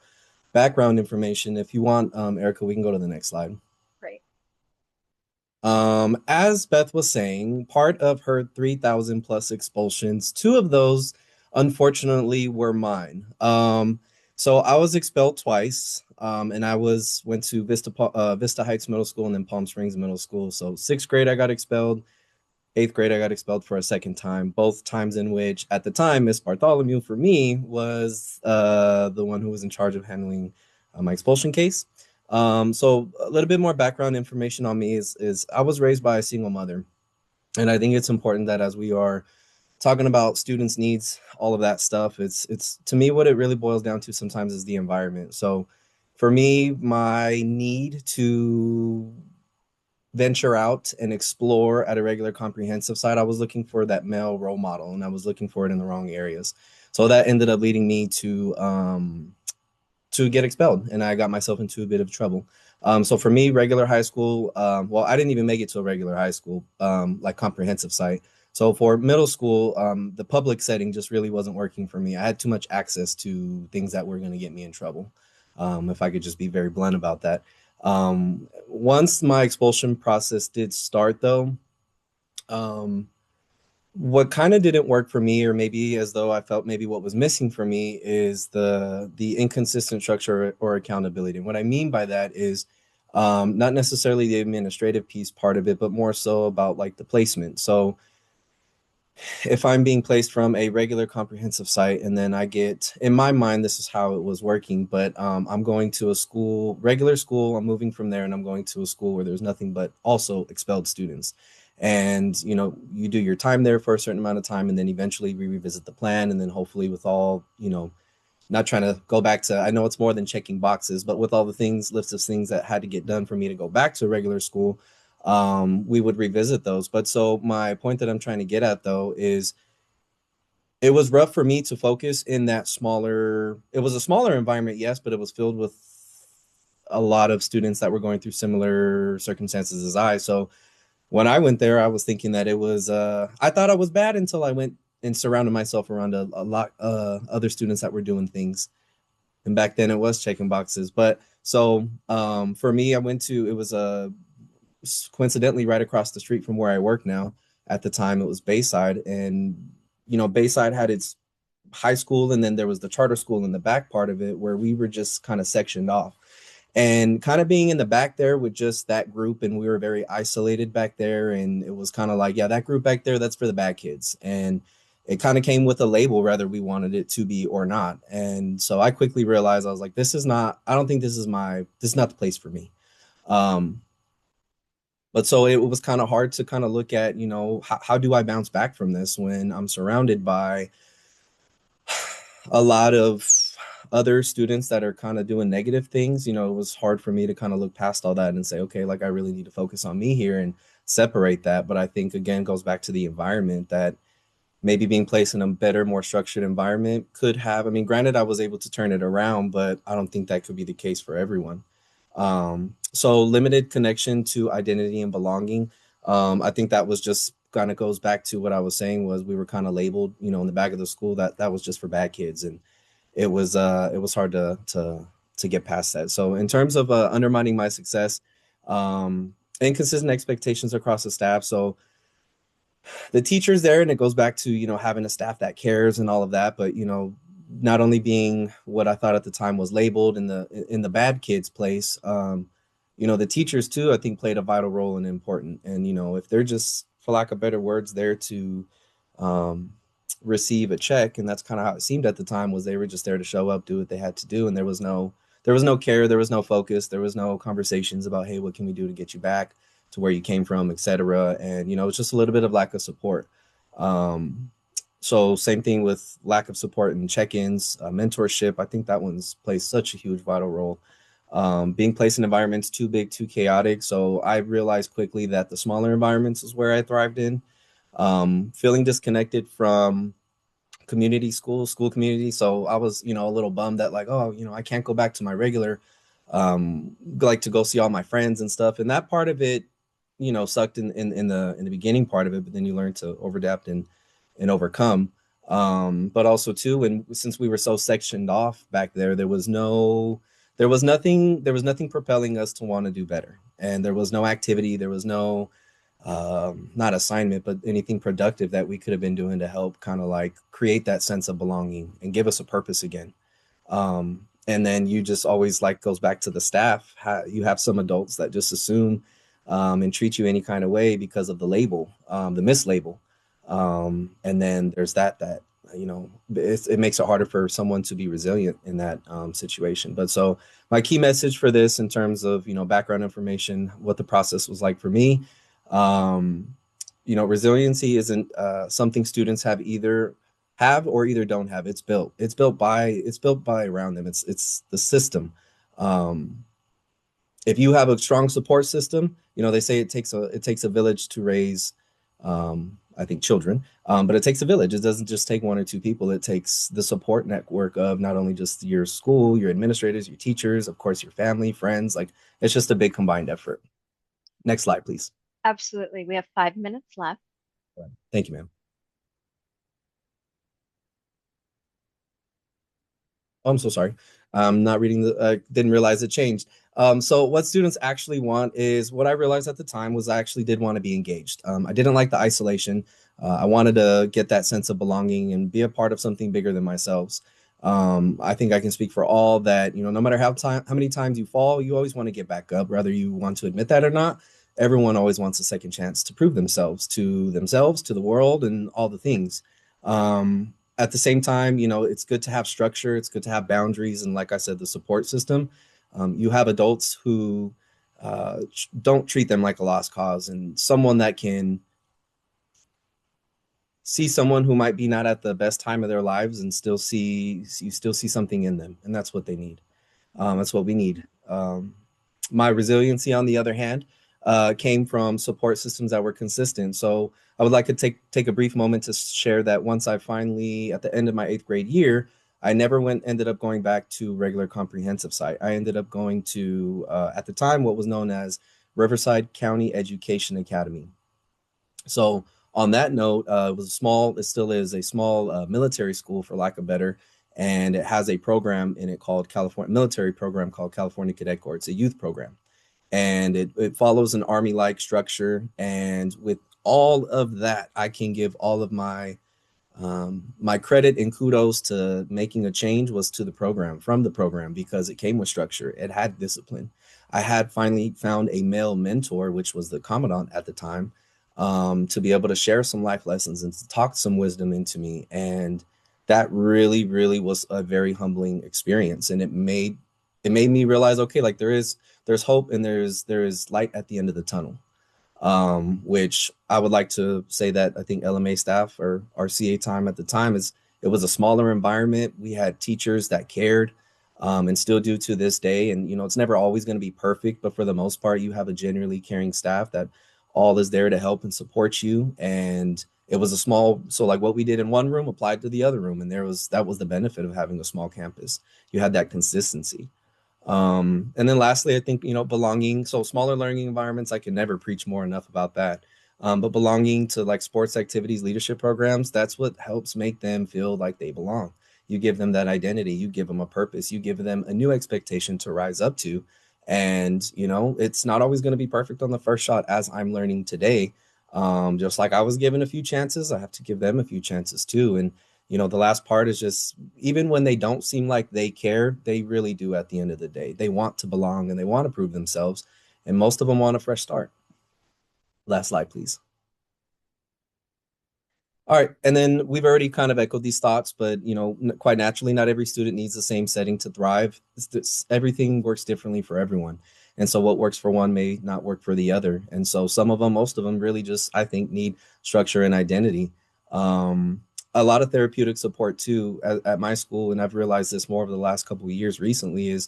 background information, if you want, Erica, we can go to the next slide. Great. As Beth was saying, part of her 3,000 plus expulsions, 2 of those, unfortunately, were mine. So I was expelled twice, and I went to Vista Heights Middle School and then Palm Springs Middle School. So 6th grade, I got expelled. 8th grade, I got expelled for a second time, both times in which, at the time, Miss Bartholomew, for me, was the one who was in charge of handling my expulsion case. So a little bit more background information on me is I was raised by a single mother. And I think it's important that as we are talking about students' needs, all of that stuff, it's to me, what it really boils down to sometimes is the environment. So for me, my need to venture out and explore at a regular comprehensive site, I was looking for that male role model, and I was looking for it in the wrong areas. So that ended up leading me to get expelled, and I got myself into a bit of trouble. So for me, regular high school, well, I didn't even make it to a regular high school, like comprehensive site. So for middle school, the public setting just really wasn't working for me. I had too much access to things that were going to get me in trouble, if I could just be very blunt about that. Once my expulsion process did start, though, what kind of didn't work for me, or maybe as though I felt maybe what was missing for me, is the inconsistent structure or accountability. And what I mean by that is not necessarily the administrative piece part of it, but more so about like the placement. So if I'm being placed from a regular comprehensive site, and then I get, in my mind, this is how it was working, but I'm going to a school, regular school, I'm moving from there, and I'm going to a school where there's nothing but also expelled students. And, you know, you do your time there for a certain amount of time, and then eventually we revisit the plan. And then hopefully with all, you know, not trying to go back to, I know it's more than checking boxes, but with all the lists of things that had to get done for me to go back to regular school, we would revisit those. But so my point that I'm trying to get at, though, is it was rough for me to focus in that it was a smaller environment, yes, but it was filled with a lot of students that were going through similar circumstances as I. So when I went there, I was thinking that it was, I thought I was bad until I went and surrounded myself around a lot other students that were doing things. And back then it was checking boxes. But so for me, it was coincidentally right across the street from where I work now. At the time, it was Bayside. And, you know, Bayside had its high school, and then there was the charter school in the back part of it where we were just kind of sectioned off. And kind of being in the back there with just that group, and we were very isolated back there. And it was kind of like, yeah, that group back there, that's for the bad kids. And it kind of came with a label, whether we wanted it to be or not. And so I quickly realized, I was like, I don't think this is not the place for me. But so it was kind of hard to kind of look at, you know, how do I bounce back from this when I'm surrounded by a lot of other students that are kind of doing negative things. You know, it was hard for me to kind of look past all that and say, okay, like I really need to focus on me here and separate that. But I think, again, goes back to the environment, that maybe being placed in a better, more structured environment could have, I mean, granted, I was able to turn it around, but I don't think that could be the case for everyone. So limited connection to identity and belonging. I think that was just kind of goes back to what I was saying, was we were kind of labeled, you know, in the back of the school that was just for bad kids. And it was hard to get past that. So in terms of undermining my success, inconsistent expectations across the staff. So the teachers there, and it goes back to, you know, having a staff that cares and all of that, but, you know, not only being what I thought at the time was labeled in the bad kids place, you know, the teachers too, I think played a vital role and important. And, you know, if they're just, for lack of better words, there to receive a check, and that's kind of how it seemed at the time, was they were just there to show up, do what they had to do, and there was no care, there was no focus, there was no conversations about, hey, what can we do to get you back? to where you came from, etc. And it's just a little bit of lack of support. So same thing with lack of support and check-ins, mentorship. I think that one's plays such a huge vital role. Being placed in environments too big, too chaotic. So I realized quickly that the smaller environments is where I thrived in. Feeling disconnected from community school community. So I was, a little bummed that like, oh, I can't go back to my regular, like to go see all my friends and stuff. And that part of it, sucked in the beginning part of it, but then you learn to overadapt and overcome. But also too, when since we were so sectioned off back there, there was nothing propelling us to want to do better. And there was no activity, there was no not assignment, but anything productive that we could have been doing to help kind of like create that sense of belonging and give us a purpose again. And then you just always like goes back to the staff. You have some adults that just assume and treat you any kind of way because of the label, the mislabel. And then there's that it makes it harder for someone to be resilient in that situation. But so my key message for this in terms of background information, what the process was like for me. Resiliency isn't something students have or either don't have. It's built by around them. It's the system. If you have a strong support system, they say it takes a village to raise I think children, but it takes a village. It doesn't just take one or two people. It takes the support network of not only just your school, your administrators, your teachers, of course, your family, friends. Like it's just a big combined effort. Next slide, please. Absolutely. We have 5 minutes left. Thank you, ma'am. Oh, I'm so sorry. I'm not reading didn't realize it changed. So what students actually want is what I realized at the time was I actually did want to be engaged. I didn't like the isolation. I wanted to get that sense of belonging and be a part of something bigger than myself. I think I can speak for all that, no matter how many times you fall, you always want to get back up, whether you want to admit that or not. Everyone always wants a second chance to prove themselves, to the world, and all the things. At the same time, it's good to have structure. It's good to have boundaries. And like I said, the support system. You have adults who don't treat them like a lost cause, and someone that can see someone who might be not at the best time of their lives and still see something in them. And that's what they need. That's what we need. My resiliency, on the other hand, came from support systems that were consistent. So I would like to take a brief moment to share that once I finally, at the end of my 8th grade year, I never ended up going back to regular comprehensive site. I ended up going to, at the time, what was known as Riverside County Education Academy. So on that note, it still is a small military school, for lack of better, and it has a program in it called military program called California Cadet Corps. It's a youth program, and it follows an Army-like structure. And with all of that, I can give all of my credit and kudos to making a change was to the program, because it came with structure. It had discipline. I had finally found a male mentor, which was the commandant at the time, to be able to share some life lessons and to talk some wisdom into me. And that really, really was a very humbling experience. And it made me realize, okay, like there's hope and there's light at the end of the tunnel. Which I would like to say that I think LMA staff or our CA time at the time it was a smaller environment. We had teachers that cared, and still do to this day. And, it's never always going to be perfect, but for the most part, you have a genuinely caring staff that all is there to help and support you. And it was so like what we did in one room applied to the other room. And that was the benefit of having a small campus. You had that consistency. And then lastly, I think, belonging. So smaller learning environments, I can never preach more enough about that. But belonging to like sports activities, leadership programs, that's what helps make them feel like they belong. You give them that identity, you give them a purpose, you give them a new expectation to rise up to. And, it's not always going to be perfect on the first shot, as I'm learning today. Just like I was given a few chances, I have to give them a few chances too. And the last part is just, even when they don't seem like they care, they really do at the end of the day. They want to belong and they want to prove themselves. And most of them want a fresh start. Last slide, please. All right. And then we've already kind of echoed these thoughts, but, quite naturally, not every student needs the same setting to thrive. Everything works differently for everyone. And so what works for one may not work for the other. And so some of them, most of them really just, I think, need structure and identity. A lot of therapeutic support too at my school, and I've realized this more over the last couple of years recently, is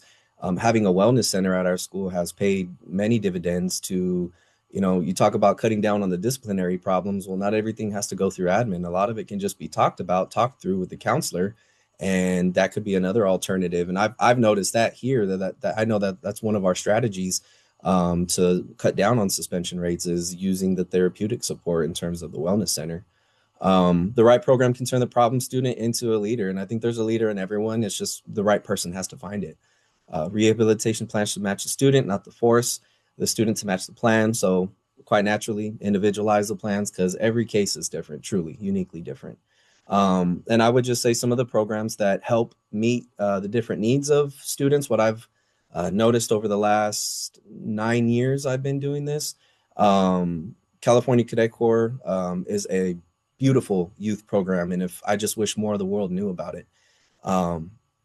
having a wellness center at our school has paid many dividends to, you talk about cutting down on the disciplinary problems. Well, not everything has to go through admin. A lot of it can just be talked through with the counselor, and that could be another alternative. And I've noticed that here that I know that that's one of our strategies to cut down on suspension rates is using the therapeutic support in terms of the wellness center. The right program can turn the problem student into a leader, and I think there's a leader in everyone. It's just the right person has to find it. Rehabilitation plans should match the student, not the force. The student to match the plan. So quite naturally, individualize the plans because every case is different, truly, uniquely different. And I would just say some of the programs that help meet the different needs of students, what I've noticed over the last 9 years I've been doing this. California Cadet Corps is a beautiful youth program, and if I just wish more of the world knew about it.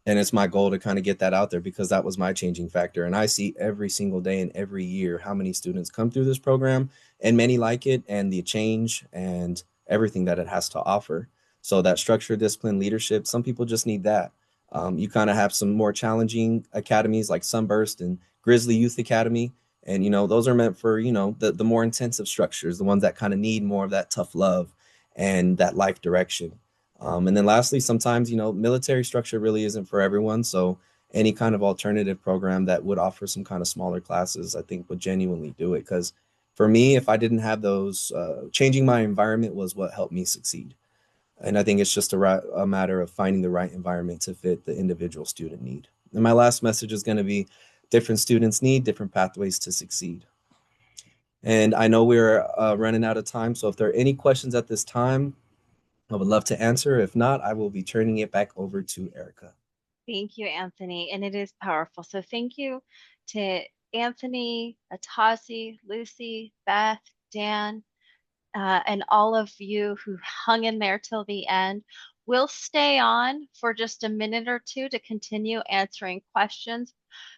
And it's my goal to kind of get that out there because that was my changing factor. And I see every single day and every year how many students come through this program, and many like it and the change and everything that it has to offer. So that structure, discipline, leadership, some people just need that. You kind of have some more challenging academies like Sunburst and Grizzly Youth Academy. And, those are meant for, the more intensive structures, the ones that kind of need more of that tough love and that life direction. And then lastly, sometimes, military structure really isn't for everyone. So any kind of alternative program that would offer some kind of smaller classes, I think would genuinely do it. Because for me, if I didn't have those, changing my environment was what helped me succeed. And I think it's just a matter of finding the right environment to fit the individual student need. And my last message is going to be different students need different pathways to succeed. And I know we're running out of time. So if there are any questions at this time, I would love to answer. If not, I will be turning it back over to Erica. Thank you, Anthony. And it is powerful. So thank you to Anthony, Atasi, Lucy, Beth, Dan, and all of you who hung in there till the end. We'll stay on for just a minute or two to continue answering questions.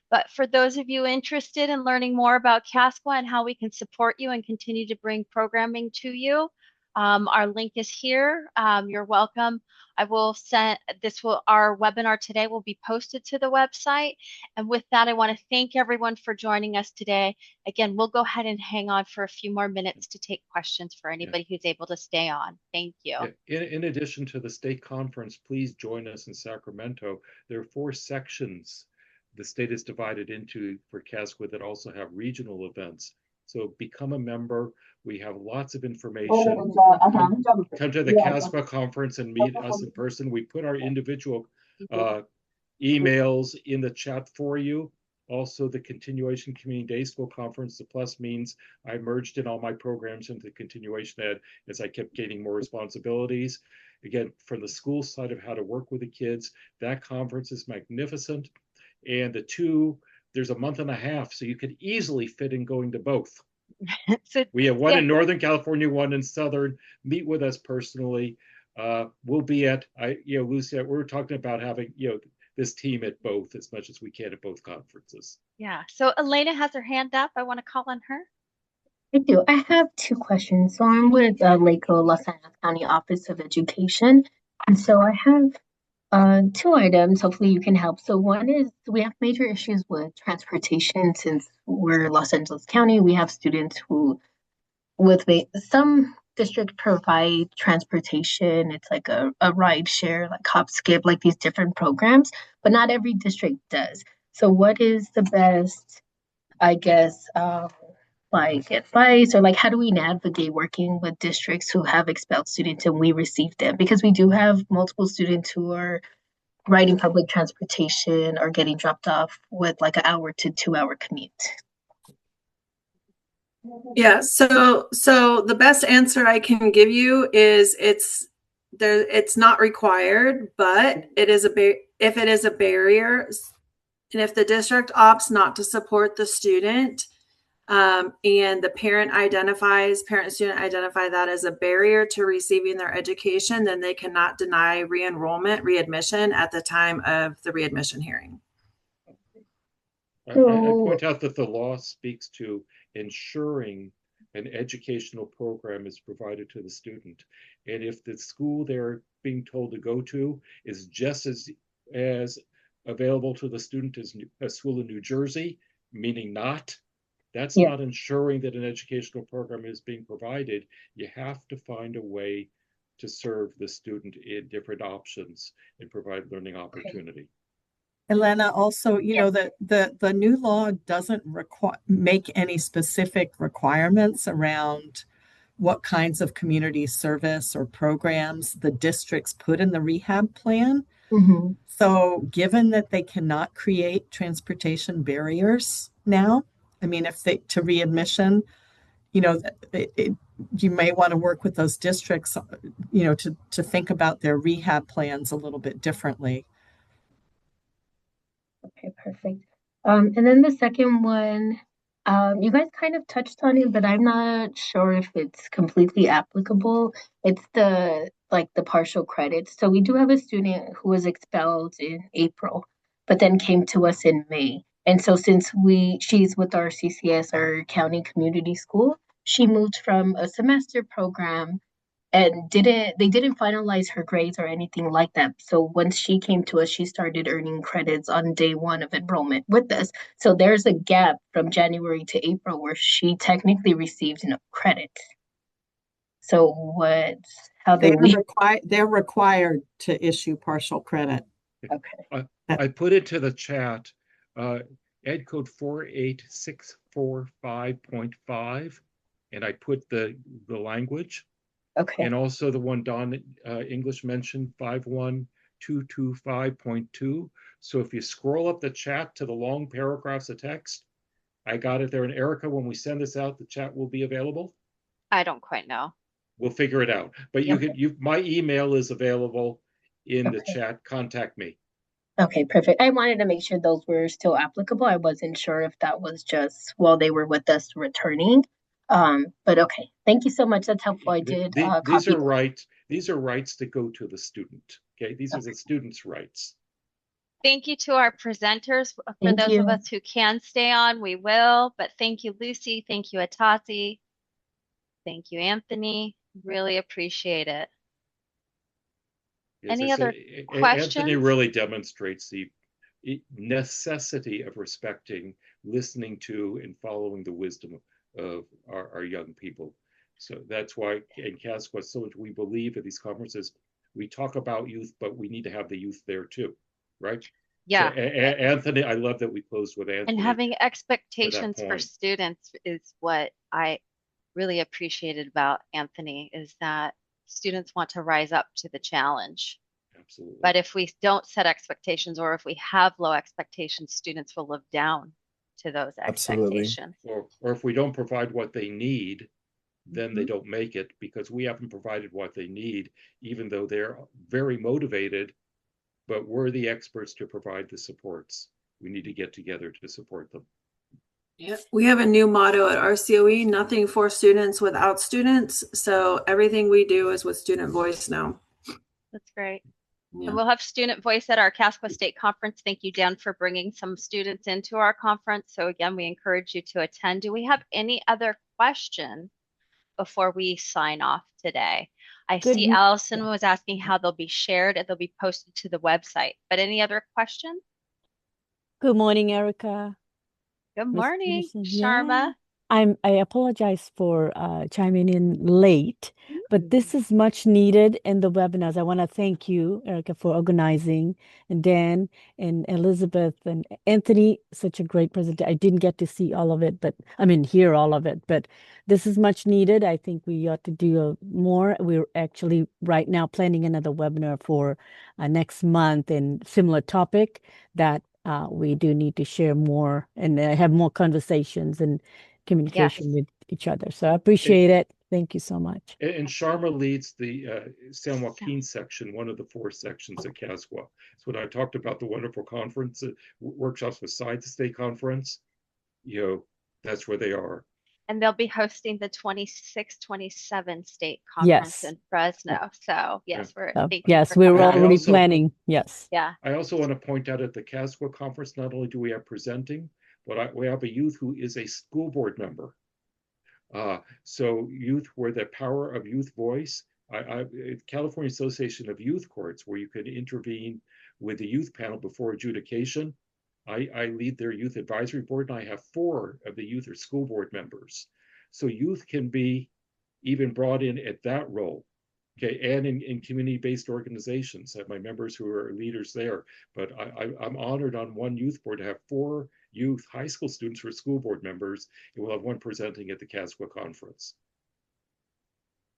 But for those of you interested in learning more about CASCWA and how we can support you and continue to bring programming to you, our link is here. You're welcome. I will send our webinar today will be posted to the website. And with that, I want to thank everyone for joining us today. Again, we'll go ahead and hang on for a few more minutes to take questions for anybody who's able to stay on. Thank you. In addition to the state conference, please join us in Sacramento. There are 4 sections the state is divided into for CASCWA that also have regional events. So become a member. We have lots of information. Come to the CASCWA conference and meet us in person. We put our individual emails in the chat for you. Also, the Continuation Community Day School Conference, the plus means I merged in all my programs into Continuation Ed as I kept gaining more responsibilities. Again, from the school side of how to work with the kids, that conference is magnificent. And there's a month and a half, so you could easily fit in going to both. So, we have one in Northern California, one in Southern. Meet with us personally. We'll be at, Lucy, we're talking about having, this team at both as much as we can at both conferences. Yeah. So Elena has her hand up. I want to call on her. I do. I have 2 questions. So I'm with LACO, Los Angeles County Office of Education. And so I have 2 items. Hopefully you can help. So one is we have major issues with transportation since we're Los Angeles County. We have students who, some districts provide transportation. It's like a ride share, like Hop Skip, like these different programs, but not every district does. So what is the best, I guess, like advice, or like how do we navigate working with districts who have expelled students and we receive them? Because we do have multiple students who are riding public transportation or getting dropped off with like an hour to 2-hour commute. Yeah, so the best answer I can give you is it's not required, but it is if it is a barrier, and if the district opts not to support the student, and the parent and student identify that as a barrier to receiving their education, then they cannot deny readmission at the time of the readmission hearing. I So, point out that the law speaks to ensuring an educational program is provided to the student. And if the school they're being told to go to is just as available to the student as a school in New Jersey, meaning not, that's yeah, not ensuring that an educational program is being provided. You have to find a way to serve the student in different options and provide learning okay. opportunity. Elena, also, Yes. the new law doesn't make any specific requirements around what kinds of community service or programs the districts put in the rehab plan. Mm-hmm. So, given that they cannot create transportation barriers now, I mean, if they to readmission, you know, you may want to work with those districts, to think about their rehab plans a little bit differently. Okay, perfect. And then the second one, you guys kind of touched on it, but I'm not sure if it's completely applicable. It's the partial credits. So we do have a student who was expelled in April, but then came to us in May. And so since she's with our CCS, our county community school, she moved from a semester program and they didn't finalize her grades or anything like that. So once she came to us, she started earning credits on day one of enrollment with us. So there's a gap from January to April where she technically received no credits. So how do we? They're required to issue partial credit. Okay. I put it to the chat, Ed code 48645.5, and I put the language. Okay. And also the one Don English mentioned, 51225.2. So if you scroll up the chat to the long paragraphs of text, I got it there. And Erica, when we send this out, the chat will be available. I don't quite know. We'll figure it out. But my email is available in the chat. Contact me. Okay, perfect. I wanted to make sure those were still applicable. I wasn't sure if that was just while they were with us returning. But okay, thank you so much. That's helpful. I did These copy are that. rights. These are rights that go to the student. Okay, these are the student's rights. Thank you to our presenters. For Thank those of you. us who can stay on, we will. But thank you, Lucy. Thank you, Atasi. Thank you, Anthony. Really appreciate it. As Any I other say, questions? Anthony really demonstrates the necessity of respecting, listening to, and following the wisdom of our young people. So that's why in CASCWA, so much we believe at these conferences, we talk about youth, but we need to have the youth there too, right? Yeah. So Anthony, I love that we closed with Anthony. And having expectations for point. students is what I really appreciated about Anthony, is that students want to rise up to the challenge. Absolutely. But if we don't set expectations, or if we have low expectations, students will live down to those expectations. Or if we don't provide what they need, then they don't make it, because we haven't provided what they need, even though they're very motivated, but we're the experts to provide the supports. We need to get together to support them. Yeah, we have a new motto at our COE: nothing for students without students. So everything we do is with student voice now. That's great. Yeah. And we'll have student voice at our CASCWA State Conference. Thank you, Dan, for bringing some students into our conference. So again, we encourage you to attend. Do we have any other questions before we sign off today? I see Allison was asking how they'll be shared and they'll be posted to the website. But any other questions? Good morning, Erica. Good morning, Peterson. Sharma. I apologize for chiming in late, but this is much needed in the webinars. I want to thank you, Erica, for organizing, and Dan and Elizabeth and Anthony. Such a great presentation. I didn't get to see all of it, but I mean, hear all of it, but this is much needed. I think we ought to do more. We're actually right now planning another webinar for next month in similar topic that we do need to share more and have more conversations and communication with each other. So I appreciate it. Thank you so much. And Sharma leads the San Joaquin section, one of the 4 sections at CASCWA. So when I talked about the wonderful conference, workshops beside the state conference, that's where they are. And they'll be hosting the 26, 27 state conference in Fresno. So yes, we're already planning. Yes. Yeah. I also want to point out at the CASCWA conference, not only do we have presenting, but we have a youth who is a school board member. So youth where the power of youth voice, California Association of Youth Courts, where you can intervene with the youth panel before adjudication. I lead their youth advisory board, and I have 4 of the youth or school board members. So youth can be even brought in at that role. Okay, and in community-based organizations, I have my members who are leaders there. But I'm honored on one youth board to have 4 youth high school students who are school board members, and we'll have one presenting at the CASCWA conference.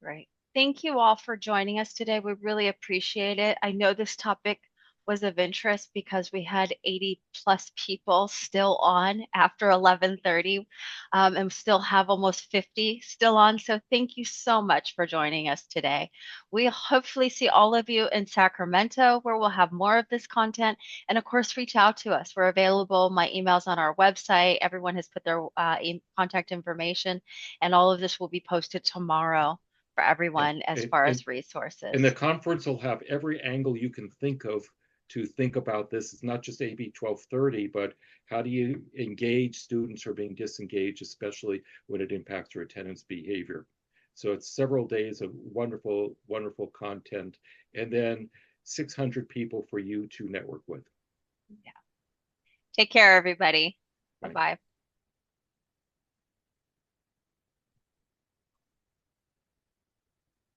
Great. Thank you all for joining us today. We really appreciate it. I know this topic was of interest because we had 80 plus people still on after 11:30, and still have almost 50 still on. So thank you so much for joining us today. We hopefully see all of you in Sacramento, where we'll have more of this content. And of course, reach out to us. We're available. My email's on our website. Everyone has put their contact information, and all of this will be posted tomorrow for everyone as far as resources. And the conference will have every angle you can think of to think about this. It's not just AB 1230, but how do you engage students who are being disengaged, especially when it impacts their attendance behavior. So it's several days of wonderful, wonderful content, and then 600 people for you to network with. Yeah. Take care, everybody. Bye-bye.